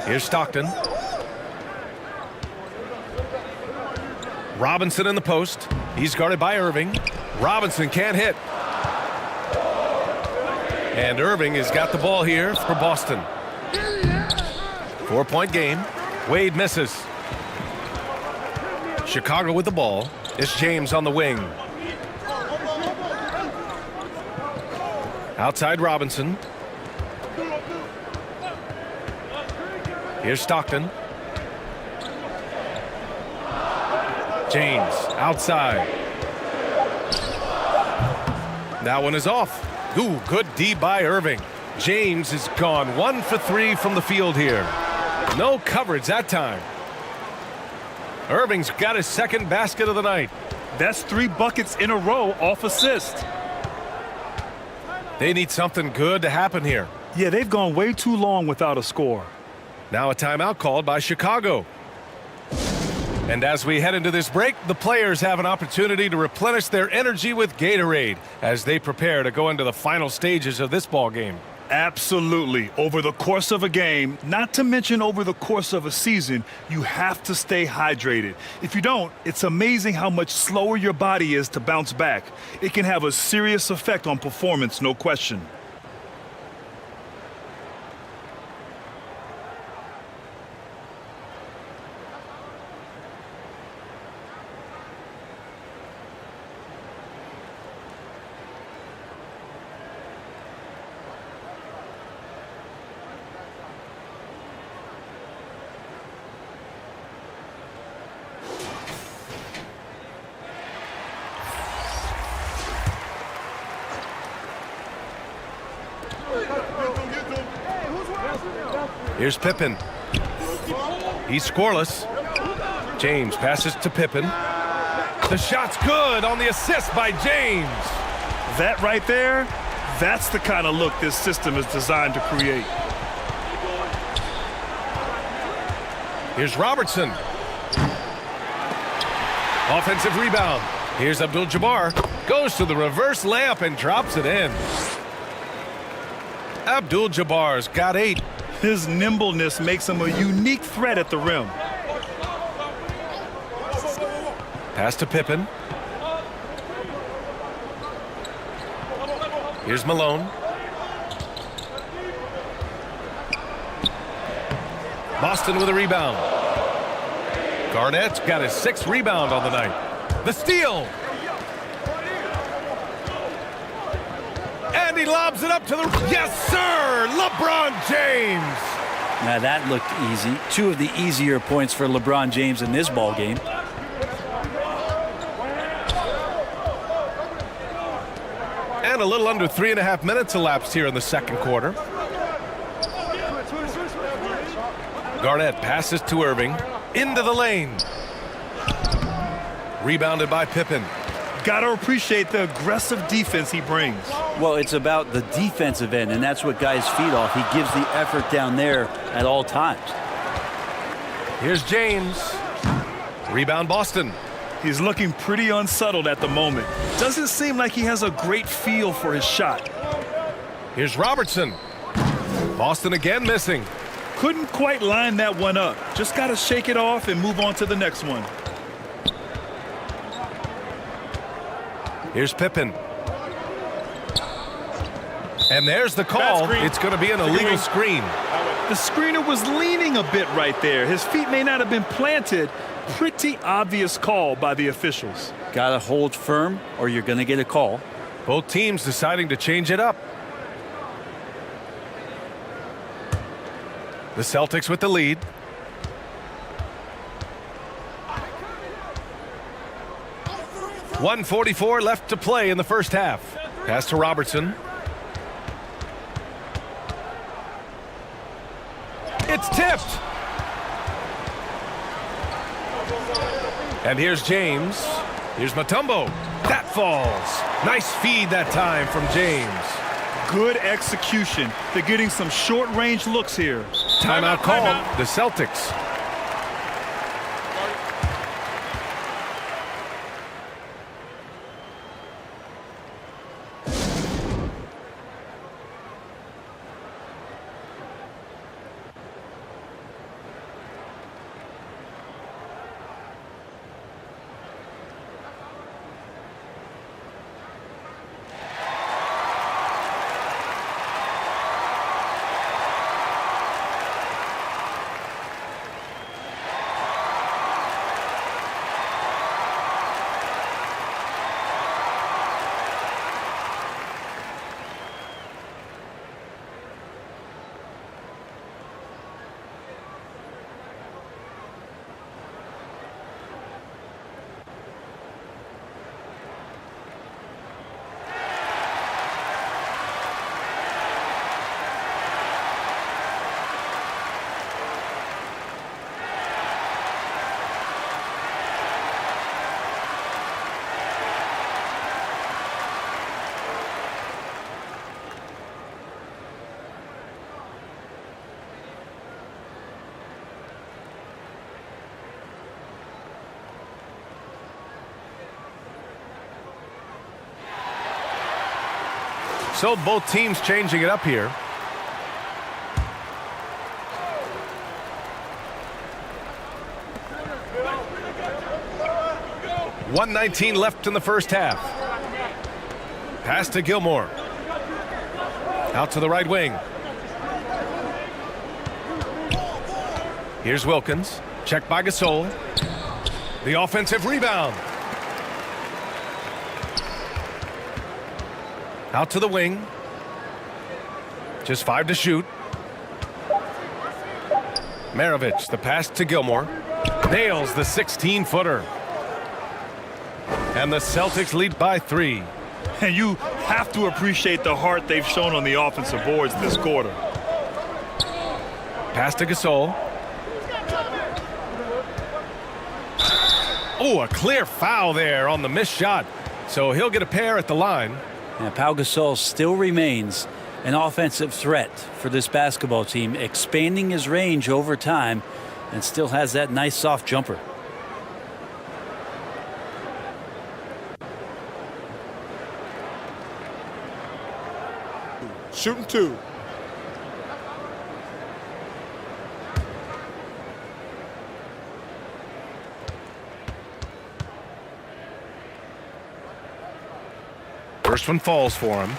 Here's Stockton. Robinson in the post. He's guarded by Irving. Robinson can't hit. And Irving has got the ball here for Boston. 4-point game. Wade misses. Chicago with the ball. It's James on the wing. Outside Robinson. Here's Stockton. James outside. That one is off. Ooh, good D by Irving. James has gone 1 for 3 from the field here. No coverage that time. Irving's got his second basket of the night. That's 3 buckets in a row off assist. They need something good to happen here. Yeah, they've gone way too long without a score. Now a timeout called by Chicago. And as we head into this break, the players have an opportunity to replenish their energy with Gatorade as they prepare to go into the final stages of this ball game. Absolutely. Over the course of a game, not to mention over the course of a season, you have to stay hydrated. If you don't, it's amazing how much slower your body is to bounce back. It can have a serious effect on performance, no question. Here's Pippen. He's scoreless. James passes to Pippen. The shot's good on the assist by James. That right there, that's the kind of look this system is designed to create. Here's Robertson. Offensive rebound. Here's Abdul-Jabbar. Goes to the reverse layup and drops it in. Abdul-Jabbar's got 8. His nimbleness makes him a unique threat at the rim. Pass to Pippen. Here's Malone. Boston with a rebound. Garnett's got his 6th rebound on the night. The steal. And he lobs it up to the... Yes, sir! LeBron James! Now that looked easy. 2 of the easier points for LeBron James in this ball game. And a little under 3.5 minutes elapsed here in the second quarter. Garnett passes to Irving. Into the lane. Rebounded by Pippen. Gotta appreciate the aggressive defense he brings. Well, it's about the defensive end, and that's what guys feed off. He gives the effort down there at all times. Here's James. Rebound Boston. He's looking pretty unsettled at the moment. Doesn't seem like he has a great feel for his shot. Here's Robertson. Boston again missing. Couldn't quite line that one up. Just got to shake it off and move on to the next one. Here's Pippen. And there's the call. It's going to be an illegal screen. The screener was leaning a bit right there. His feet may not have been planted. Pretty obvious call by the officials. Got to hold firm or you're going to get a call. Both teams deciding to change it up. The Celtics with the lead. .144 left to play in the first half. Pass to Robertson. It's tipped. And here's James. Here's Mutombo. That falls. Nice feed that time from James. Good execution. They're getting some short-range looks here. Timeout called. The Celtics. So both teams changing it up here. .119 left in the first half. Pass to Gilmore. Out to the right wing. Here's Wilkins. Checked by Gasol. The offensive rebound. Out to the wing. Just 5 to shoot. Maravich, the pass to Gilmore. Nails the 16-footer. And the Celtics lead by 3. And you have to appreciate the heart they've shown on the offensive boards this quarter. Pass to Gasol. Oh, a clear foul there on the missed shot. So he'll get a pair at the line. And Pau Gasol still remains an offensive threat for this basketball team, expanding his range over time and still has that nice soft jumper. Shooting 2. First one falls for him.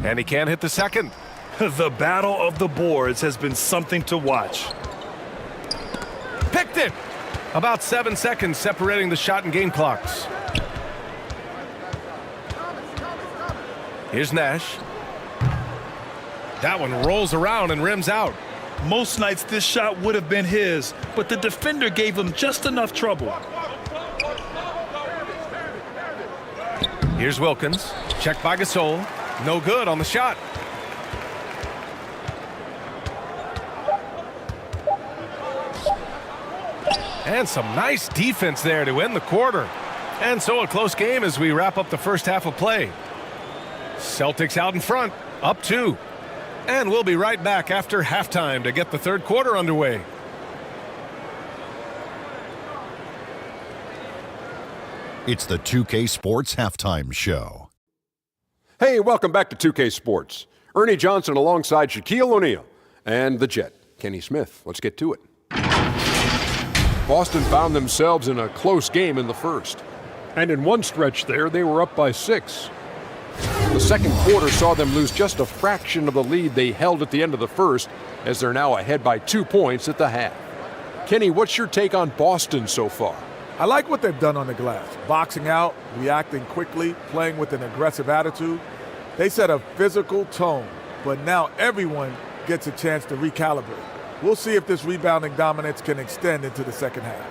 And he can't hit the second. The battle of the boards has been something to watch. Picked it! About 7 seconds separating the shot and game clocks. Here's Nash. That one rolls around and rims out. Most nights this shot would have been his, but the defender gave him just enough trouble. Here's Wilkins. Checked by Gasol. No good on the shot. And some nice defense there to end the quarter. And so a close game as we wrap up the first half of play. Celtics out in front, up 2. And we'll be right back after halftime to get the third quarter underway. It's the 2K Sports Halftime Show. Hey, welcome back to 2K Sports. Ernie Johnson alongside Shaquille O'Neal and the Jet, Kenny Smith. Let's get to it. Boston found themselves in a close game in the first. And in one stretch there, they were up by 6. The second quarter saw them lose just a fraction of the lead they held at the end of the first, as they're now ahead by 2 points at the half. Kenny, what's your take on Boston so far? I like what they've done on the glass. Boxing out, reacting quickly, playing with an aggressive attitude. They set a physical tone, but now everyone gets a chance to recalibrate. We'll see if this rebounding dominance can extend into the second half.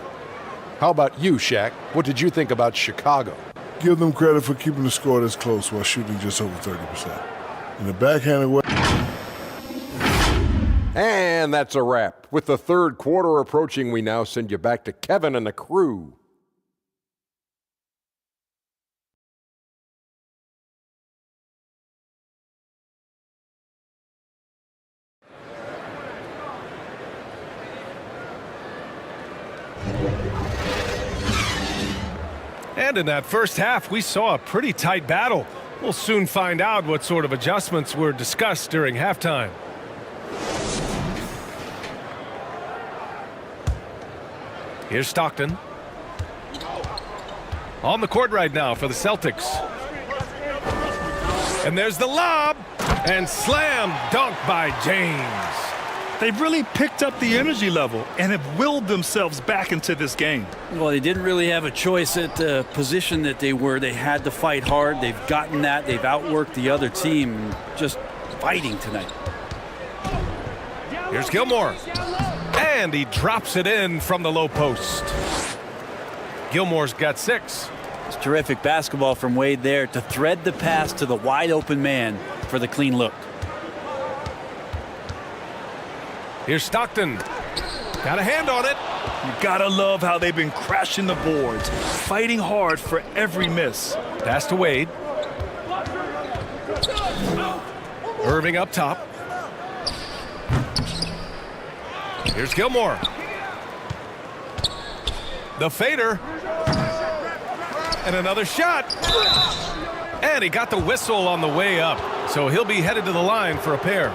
How about you, Shaq? What did you think about Chicago? Give them credit for keeping the score this close while shooting just over 30%. In the backhanded way. And that's a wrap. With the third quarter approaching, we now send you back to Kevin and the crew. And in that first half, we saw a pretty tight battle. We'll soon find out what sort of adjustments were discussed during halftime. Here's Stockton. On the court right now for the Celtics. And there's the lob. And slam dunk by James. They've really picked up the energy level and have willed themselves back into this game. Well, they didn't really have a choice at the position that they were. They had to fight hard. They've gotten that. They've outworked the other team. Just fighting tonight. Here's Gilmore. And he drops it in from the low post. Gilmore's got 6. It's terrific basketball from Wade there to thread the pass to the wide open man for the clean look. Here's Stockton. Got a hand on it. You gotta love how they've been crashing the boards, fighting hard for every miss. Pass to Wade. Irving up top. Here's Gilmore. The fader. And another shot. And he got the whistle on the way up. So he'll be headed to the line for a pair.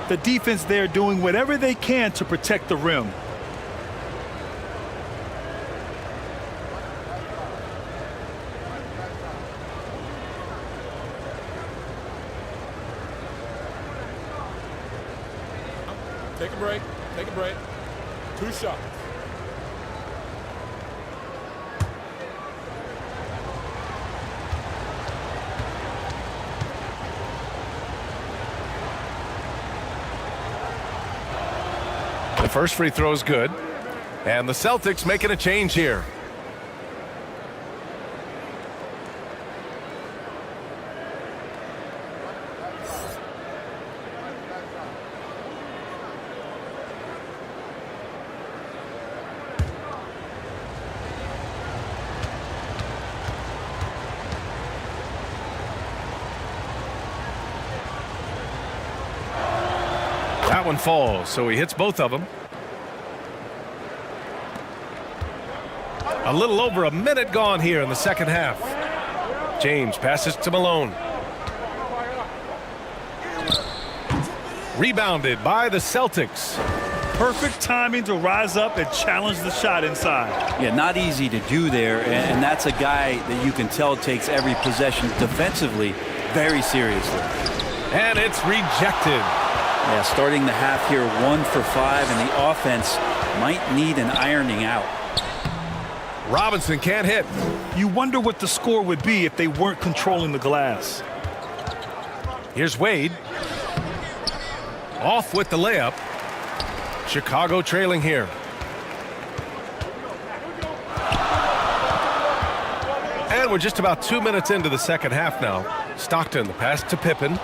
The defense there doing whatever they can to protect the rim. Take a break. Take a break. 2 shots. The first free throw is good. And the Celtics making a change here. That one falls, so he hits both of them. A little over a minute gone here in the second half. James passes to Malone. Rebounded by the Celtics. Perfect timing to rise up and challenge the shot inside. Yeah, not easy to do there, and that's a guy that you can tell takes every possession defensively very seriously. And it's rejected. Yeah, starting the half here 1 for 5, and the offense might need an ironing out. Robinson can't hit. You wonder what the score would be if they weren't controlling the glass. Here's Wade. Off with the layup. Chicago trailing here. And we're just about 2 minutes into the second half now. Stockton, the pass to Pippen.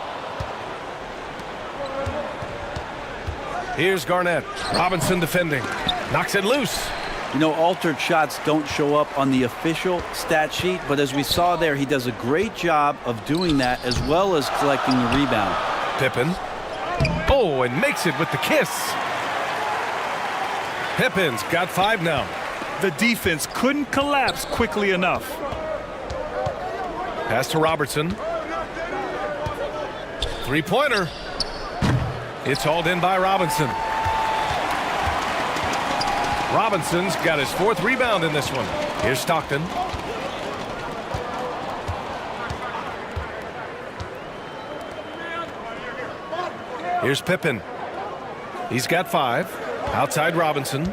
Here's Garnett. Robinson defending. Knocks it loose. You know, altered shots don't show up on the official stat sheet, but as we saw there, he does a great job of doing that as well as collecting the rebound. Pippen. Oh, and makes it with the kiss. Pippen's got 5 now. The defense couldn't collapse quickly enough. Pass to Robertson. Three-pointer. It's hauled in by Robinson. Robinson's got his 4th rebound in this one. Here's Stockton. Here's Pippen. He's got 5. Outside Robinson. The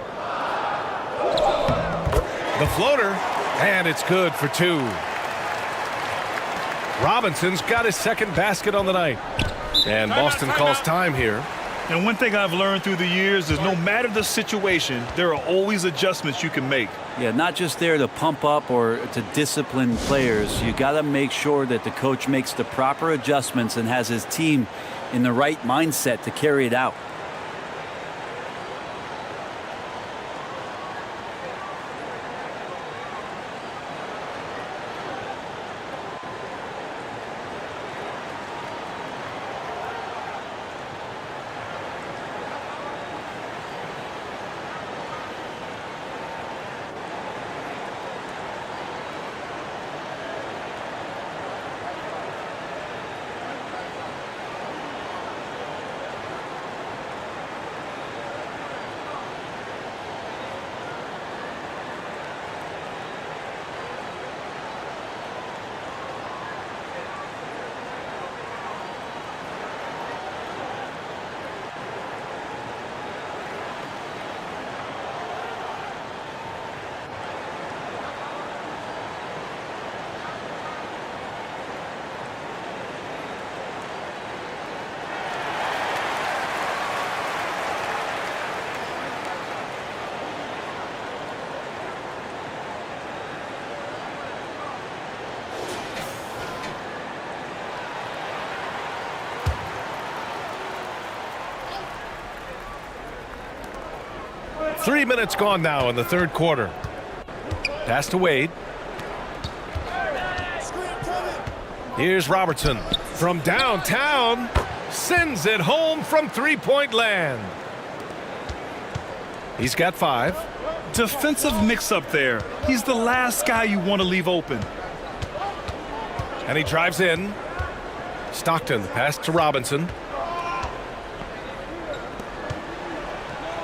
floater. And it's good for 2. Robinson's got his 2nd basket on the night. And Boston calls time here. And one thing I've learned through the years is no matter the situation, there are always adjustments you can make. Yeah, not just there to pump up or to discipline players. You got to make sure that the coach makes the proper adjustments and has his team in the right mindset to carry it out. 3 minutes gone now in the third quarter. Pass to Wade. Here's Robertson from downtown. Sends it home from three-point land. He's got 5. Defensive mix-up there. He's the last guy you want to leave open. And he drives in. Stockton, pass to Robinson.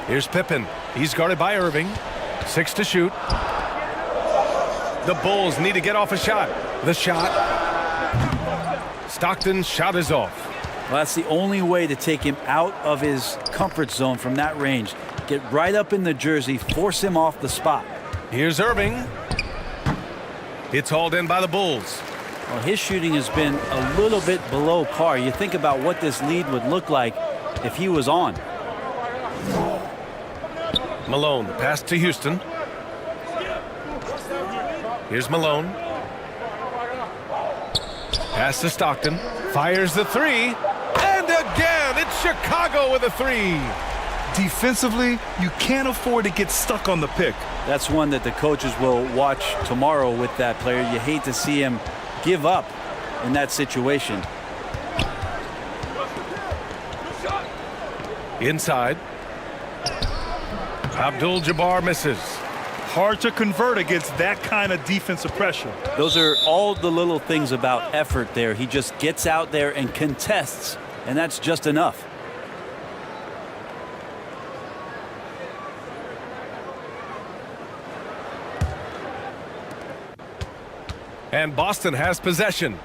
Here's Pippen. He's guarded by Irving. 6 to shoot. The Bulls need to get off a shot. The shot. Stockton's shot is off. Well, that's the only way to take him out of his comfort zone from that range. Get right up in the jersey, force him off the spot. Here's Irving. It's hauled in by the Bulls. Well, his shooting has been a little bit below par. You think about what this lead would look like if he was on. Malone, pass to Houston. Here's Malone. Pass to Stockton. Fires the 3. And again, it's Chicago with a 3. Defensively, you can't afford to get stuck on the pick. That's one that the coaches will watch tomorrow with that player. You hate to see him give up in that situation. Inside. Abdul-Jabbar misses. Hard to convert against that kind of defensive pressure. Those are all the little things about effort there. He just gets out there and contests, and that's just enough. And Boston has possession.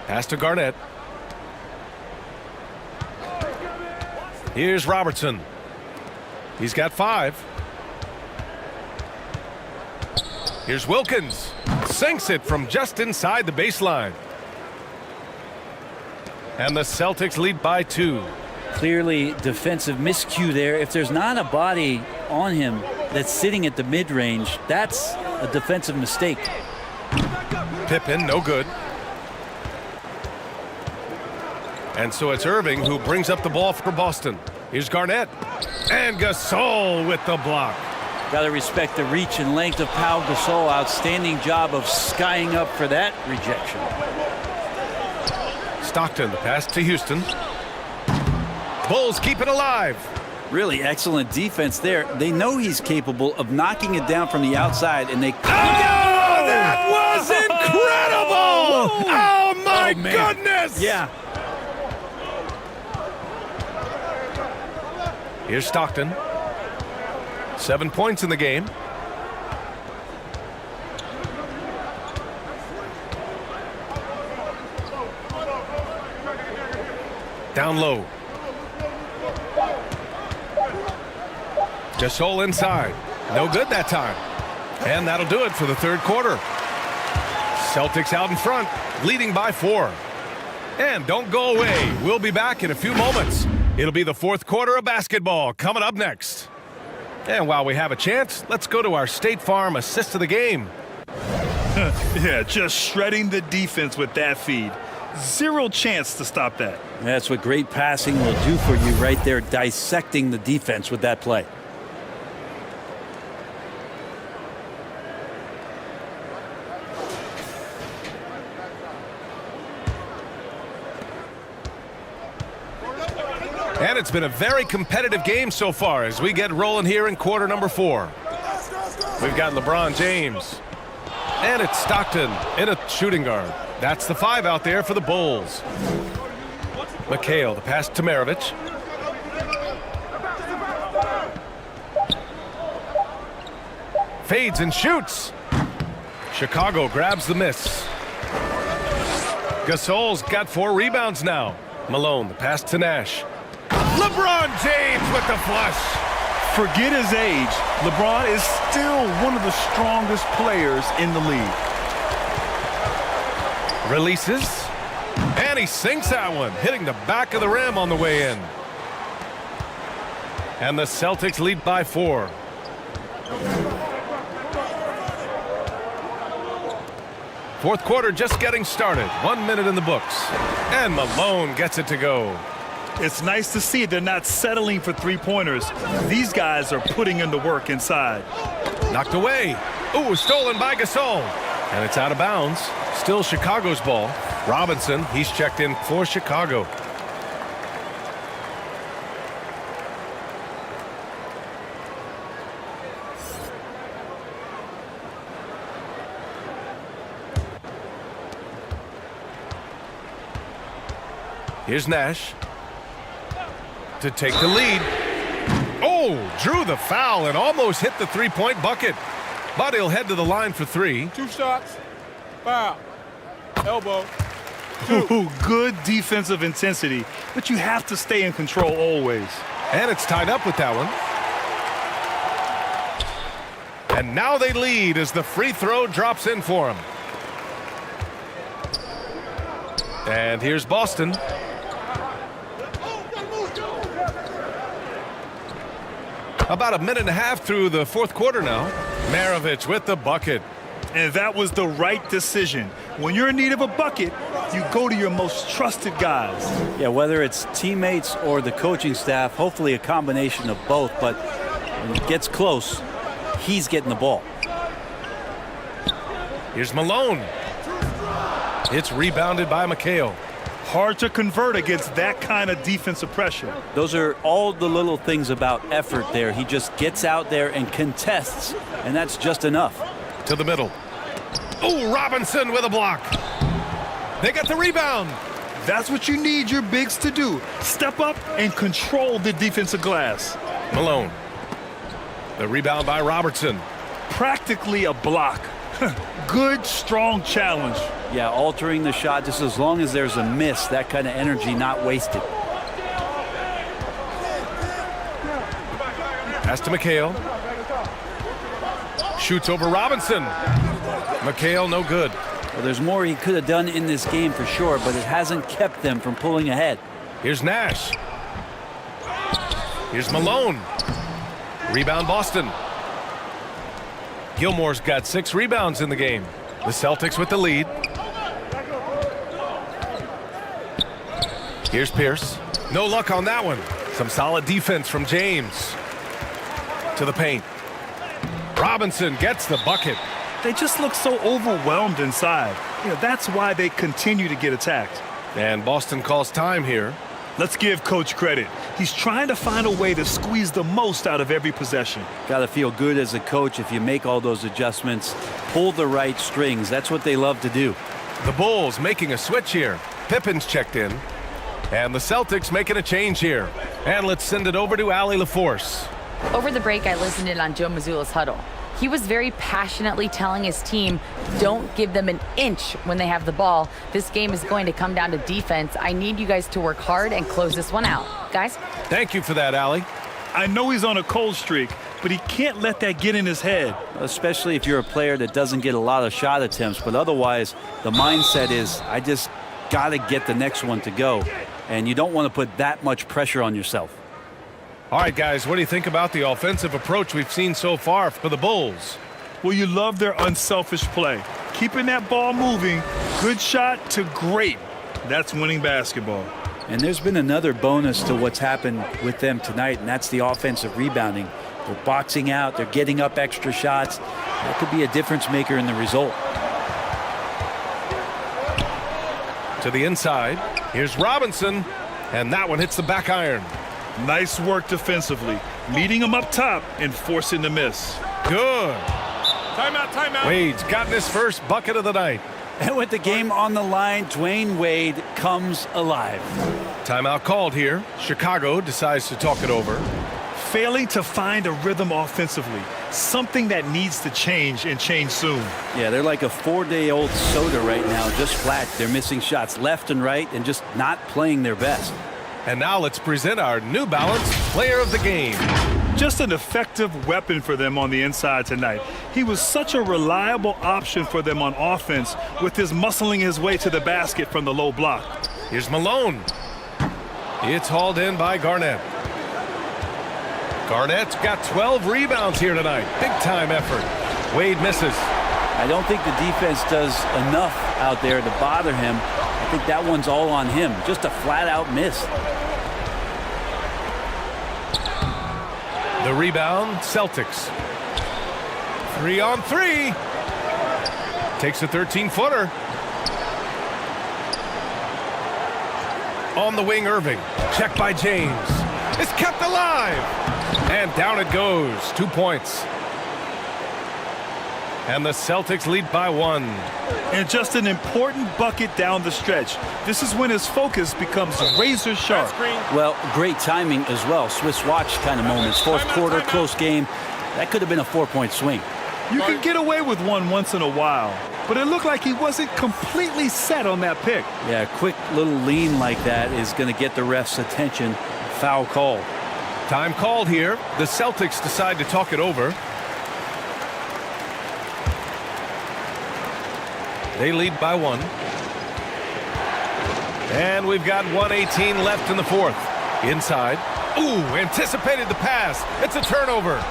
Pass to Garnett. Here's Robertson. He's got 5. Here's Wilkins. Sinks it from just inside the baseline. And the Celtics lead by 2. Clearly defensive miscue there. If there's not a body on him that's sitting at the mid-range, that's a defensive mistake. Pippen, no good. And so it's Irving who brings up the ball for Boston. Here's Garnett. And Gasol with the block. Got to respect the reach and length of Pau Gasol. Outstanding job of skying up for that rejection. Stockton, the pass to Houston. Bulls keep it alive. Really excellent defense there. They know he's capable of knocking it down from the outside, and they... Oh, that was incredible! Oh, my goodness! Yeah. Here's Stockton. 7 points in the game. Down low. Gasol inside. No good that time. And that'll do it for the third quarter. Celtics out in front, leading by 4. And don't go away. We'll be back in a few moments. It'll be the fourth quarter of basketball coming up next. And while we have a chance, let's go to our State Farm assist of the game. Yeah, just shredding the defense with that feed. Zero chance to stop that. That's what great passing will do for you right there, dissecting the defense with that play. And it's been a very competitive game so far as we get rolling here in quarter number 4. We've got LeBron James. And it's Stockton in a shooting guard. That's the 5 out there for the Bulls. McHale, the pass to Maravich. Fades and shoots. Chicago grabs the miss. Gasol's got 4 rebounds now. Malone, the pass to Nash. LeBron James with the flush. Forget his age. LeBron is still one of the strongest players in the league. Releases. And he sinks that one, hitting the back of the rim on the way in. And the Celtics lead by 4. Fourth quarter just getting started. 1 minute in the books. And Malone gets it to go. It's nice to see they're not settling for three-pointers. These guys are putting in the work inside. Knocked away. Ooh, stolen by Gasol. And it's out of bounds. Still Chicago's ball. Robinson, he's checked in for Chicago. Here's Nash to take the lead. Oh, drew the foul and almost hit the three-point bucket. But he'll head to the line for three. 2 shots. Foul. Elbow. Ooh, good defensive intensity, but you have to stay in control always. And it's tied up with that one. And now they lead as the free throw drops in for him. And here's Boston. About a minute and a half through the fourth quarter now. Maravich with the bucket. And that was the right decision. When you're in need of a bucket, you go to your most trusted guys. Yeah, whether it's teammates or the coaching staff, hopefully a combination of both. But when it gets close, he's getting the ball. Here's Malone. It's rebounded by McHale. Hard to convert against that kind of defensive pressure. Those are all the little things about effort there. He just gets out there and contests, and that's just enough. To the middle. Oh, Robinson with a block. They got the rebound. That's what you need your bigs to do. Step up and control the defensive glass. Malone. The rebound by Robertson. Practically a block. Good, strong challenge. Yeah, altering the shot just as long as there's a miss, that kind of energy not wasted. Pass to McHale. Shoots over Robinson. McHale no good. Well, there's more he could have done in this game for sure, but it hasn't kept them from pulling ahead. Here's Nash. Here's Malone. Rebound Boston. Gilmore's got 6 rebounds in the game. The Celtics with the lead. Here's Pierce. No luck on that one. Some solid defense from James. To the paint. Robinson gets the bucket. They just look so overwhelmed inside. You know, that's why they continue to get attacked. And Boston calls time here. Let's give Coach credit. He's trying to find a way to squeeze the most out of every possession. Got to feel good as a coach if you make all those adjustments, pull the right strings. That's what they love to do. The Bulls making a switch here. Pippen's checked in. And the Celtics making a change here. And let's send it over to Allie LaForce. Over the break, I listened in on Joe Mazzulla's huddle. He was very passionately telling his team, don't give them an inch when they have the ball. This game is going to come down to defense. I need you guys to work hard and close this one out. Guys? Thank you for that, Allie. I know he's on a cold streak, but he can't let that get in his head. Especially if you're a player that doesn't get a lot of shot attempts, but otherwise the mindset is, I just got to get the next one to go. And you don't want to put that much pressure on yourself. All right, guys, what do you think about the offensive approach we've seen so far for the Bulls? Well, you love their unselfish play. Keeping that ball moving, good shot to great. That's winning basketball. And there's been another bonus to what's happened with them tonight, and that's the offensive rebounding. They're boxing out, they're getting up extra shots. That could be a difference maker in the result. To the inside, here's Robinson, and that one hits the back iron. Nice work defensively, meeting him up top and forcing the miss. Good. Timeout, timeout. Wade's gotten his first bucket of the night. And with the game on the line, Dwayne Wade comes alive. Timeout called here. Chicago decides to talk it over. Failing to find a rhythm offensively, something that needs to change and change soon. Yeah, they're like a 4-day-old soda right now, just flat. They're missing shots left and right and just not playing their best. And now let's present our New Balance Player of the Game. Just an effective weapon for them on the inside tonight. He was such a reliable option for them on offense with his muscling his way to the basket from the low block. Here's Malone. It's hauled in by Garnett. Garnett's got 12 rebounds here tonight. Big-time effort. Wade misses. I don't think the defense does enough out there to bother him. I think that one's all on him. Just a flat-out miss. The rebound, Celtics. 3-on-3. Takes a 13-footer. On the wing, Irving. Check by James. It's kept alive. And down it goes. 2 points. And the Celtics lead by 1. And just an important bucket down the stretch. This is when his focus becomes razor sharp. Well, great timing as well. Swiss watch kind of moments. Fourth quarter, close game. That could have been a 4-point swing. You can get away with one once in a while, but it looked like he wasn't completely set on that pick. Yeah, a quick little lean like that is going to get the ref's attention. Foul call. Time called here. The Celtics decide to talk it over. They lead by 1. And we've got 1:18 left in the fourth. Inside. Ooh, anticipated the pass. It's a turnover.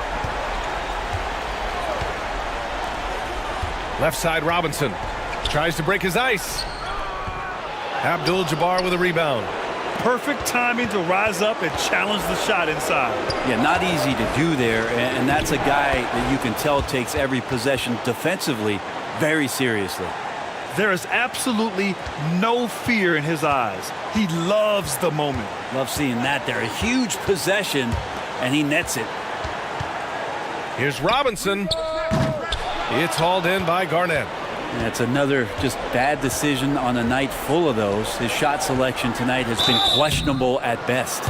Left side, Robinson. Tries to break his ice. Abdul-Jabbar with a rebound. Perfect timing to rise up and challenge the shot inside. Yeah, not easy to do there, and that's a guy that you can tell takes every possession defensively very seriously. There is absolutely no fear in his eyes. He loves the moment. Love seeing that there. A huge possession, and he nets it. Here's Robinson. It's hauled in by Garnett. That's another just bad decision on a night full of those. His shot selection tonight has been questionable at best.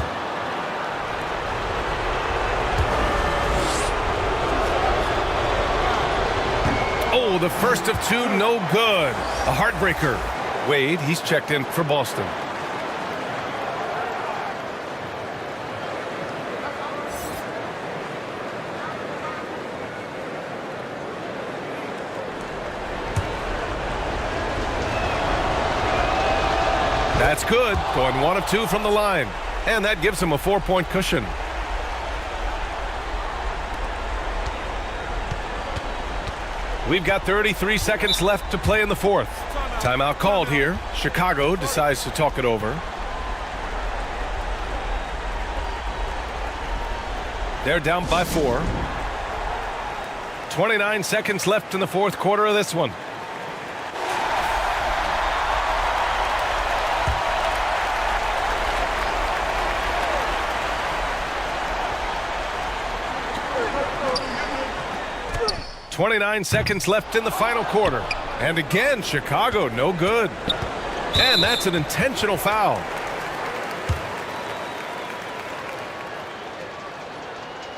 Oh, the first of 2, no good. A heartbreaker. Wade, he's checked in for Boston. That's good. Going 1 of 2 from the line. And that gives him a 4-point cushion. We've got 33 seconds left to play in the fourth. Timeout called here. Chicago decides to talk it over. They're down by 4. 29 seconds left in the fourth quarter of this one. .29 seconds left in the final quarter. And again, Chicago, no good. And that's an intentional foul.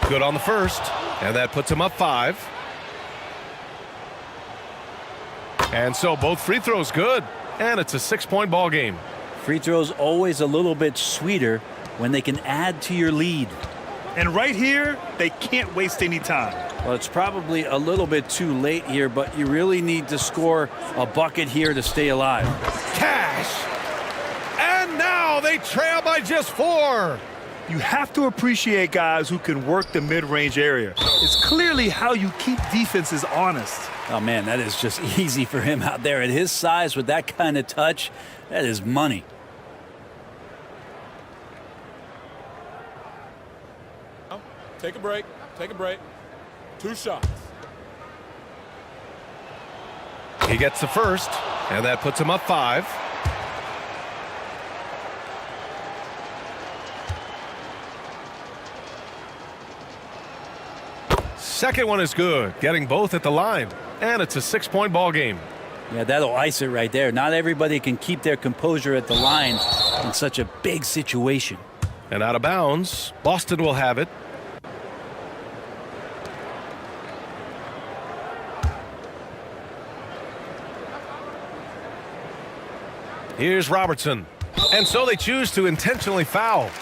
Good on the first. And that puts him up 5. And so both free throws good. And it's a 6-point ball game. Free throws always a little bit sweeter when they can add to your lead. And right here, they can't waste any time. Well, it's probably a little bit too late here, but you really need to score a bucket here to stay alive. Cash! And now they trail by just 4. You have to appreciate guys who can work the mid-range area. It's clearly how you keep defenses honest. Oh, man, that is just easy for him out there. At his size, with that kind of touch, that is money. Take a break. Take a break. 2 shots. He gets the first, and that puts him up 5. Second one is good, getting both at the line, and it's a 6-point ball game. Yeah, that'll ice it right there. Not everybody can keep their composure at the line in such a big situation. And out of bounds, Boston will have it. Here's Robertson. And so they choose to intentionally foul.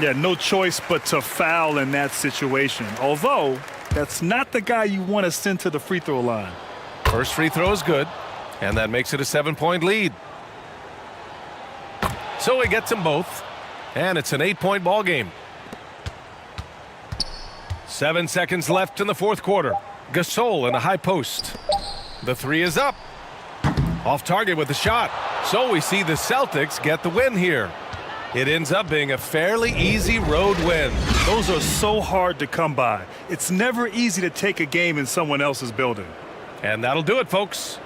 Yeah, no choice but to foul in that situation. Although, that's not the guy you want to send to the free throw line. First free throw is good, and that makes it a 7-point lead. So he gets them both, and it's an 8-point ball game. 7 seconds left in the fourth quarter. Gasol in a high post. The 3 is up. Off target with the shot. So we see the Celtics get the win here. It ends up being a fairly easy road win. Those are so hard to come by. It's never easy to take a game in someone else's building. And that'll do it, folks.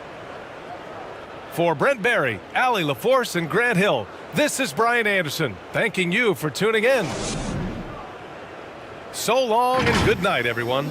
For Brent Barry, Allie LaForce, and Grant Hill, this is Brian Anderson, thanking you for tuning in. So long and good night, everyone.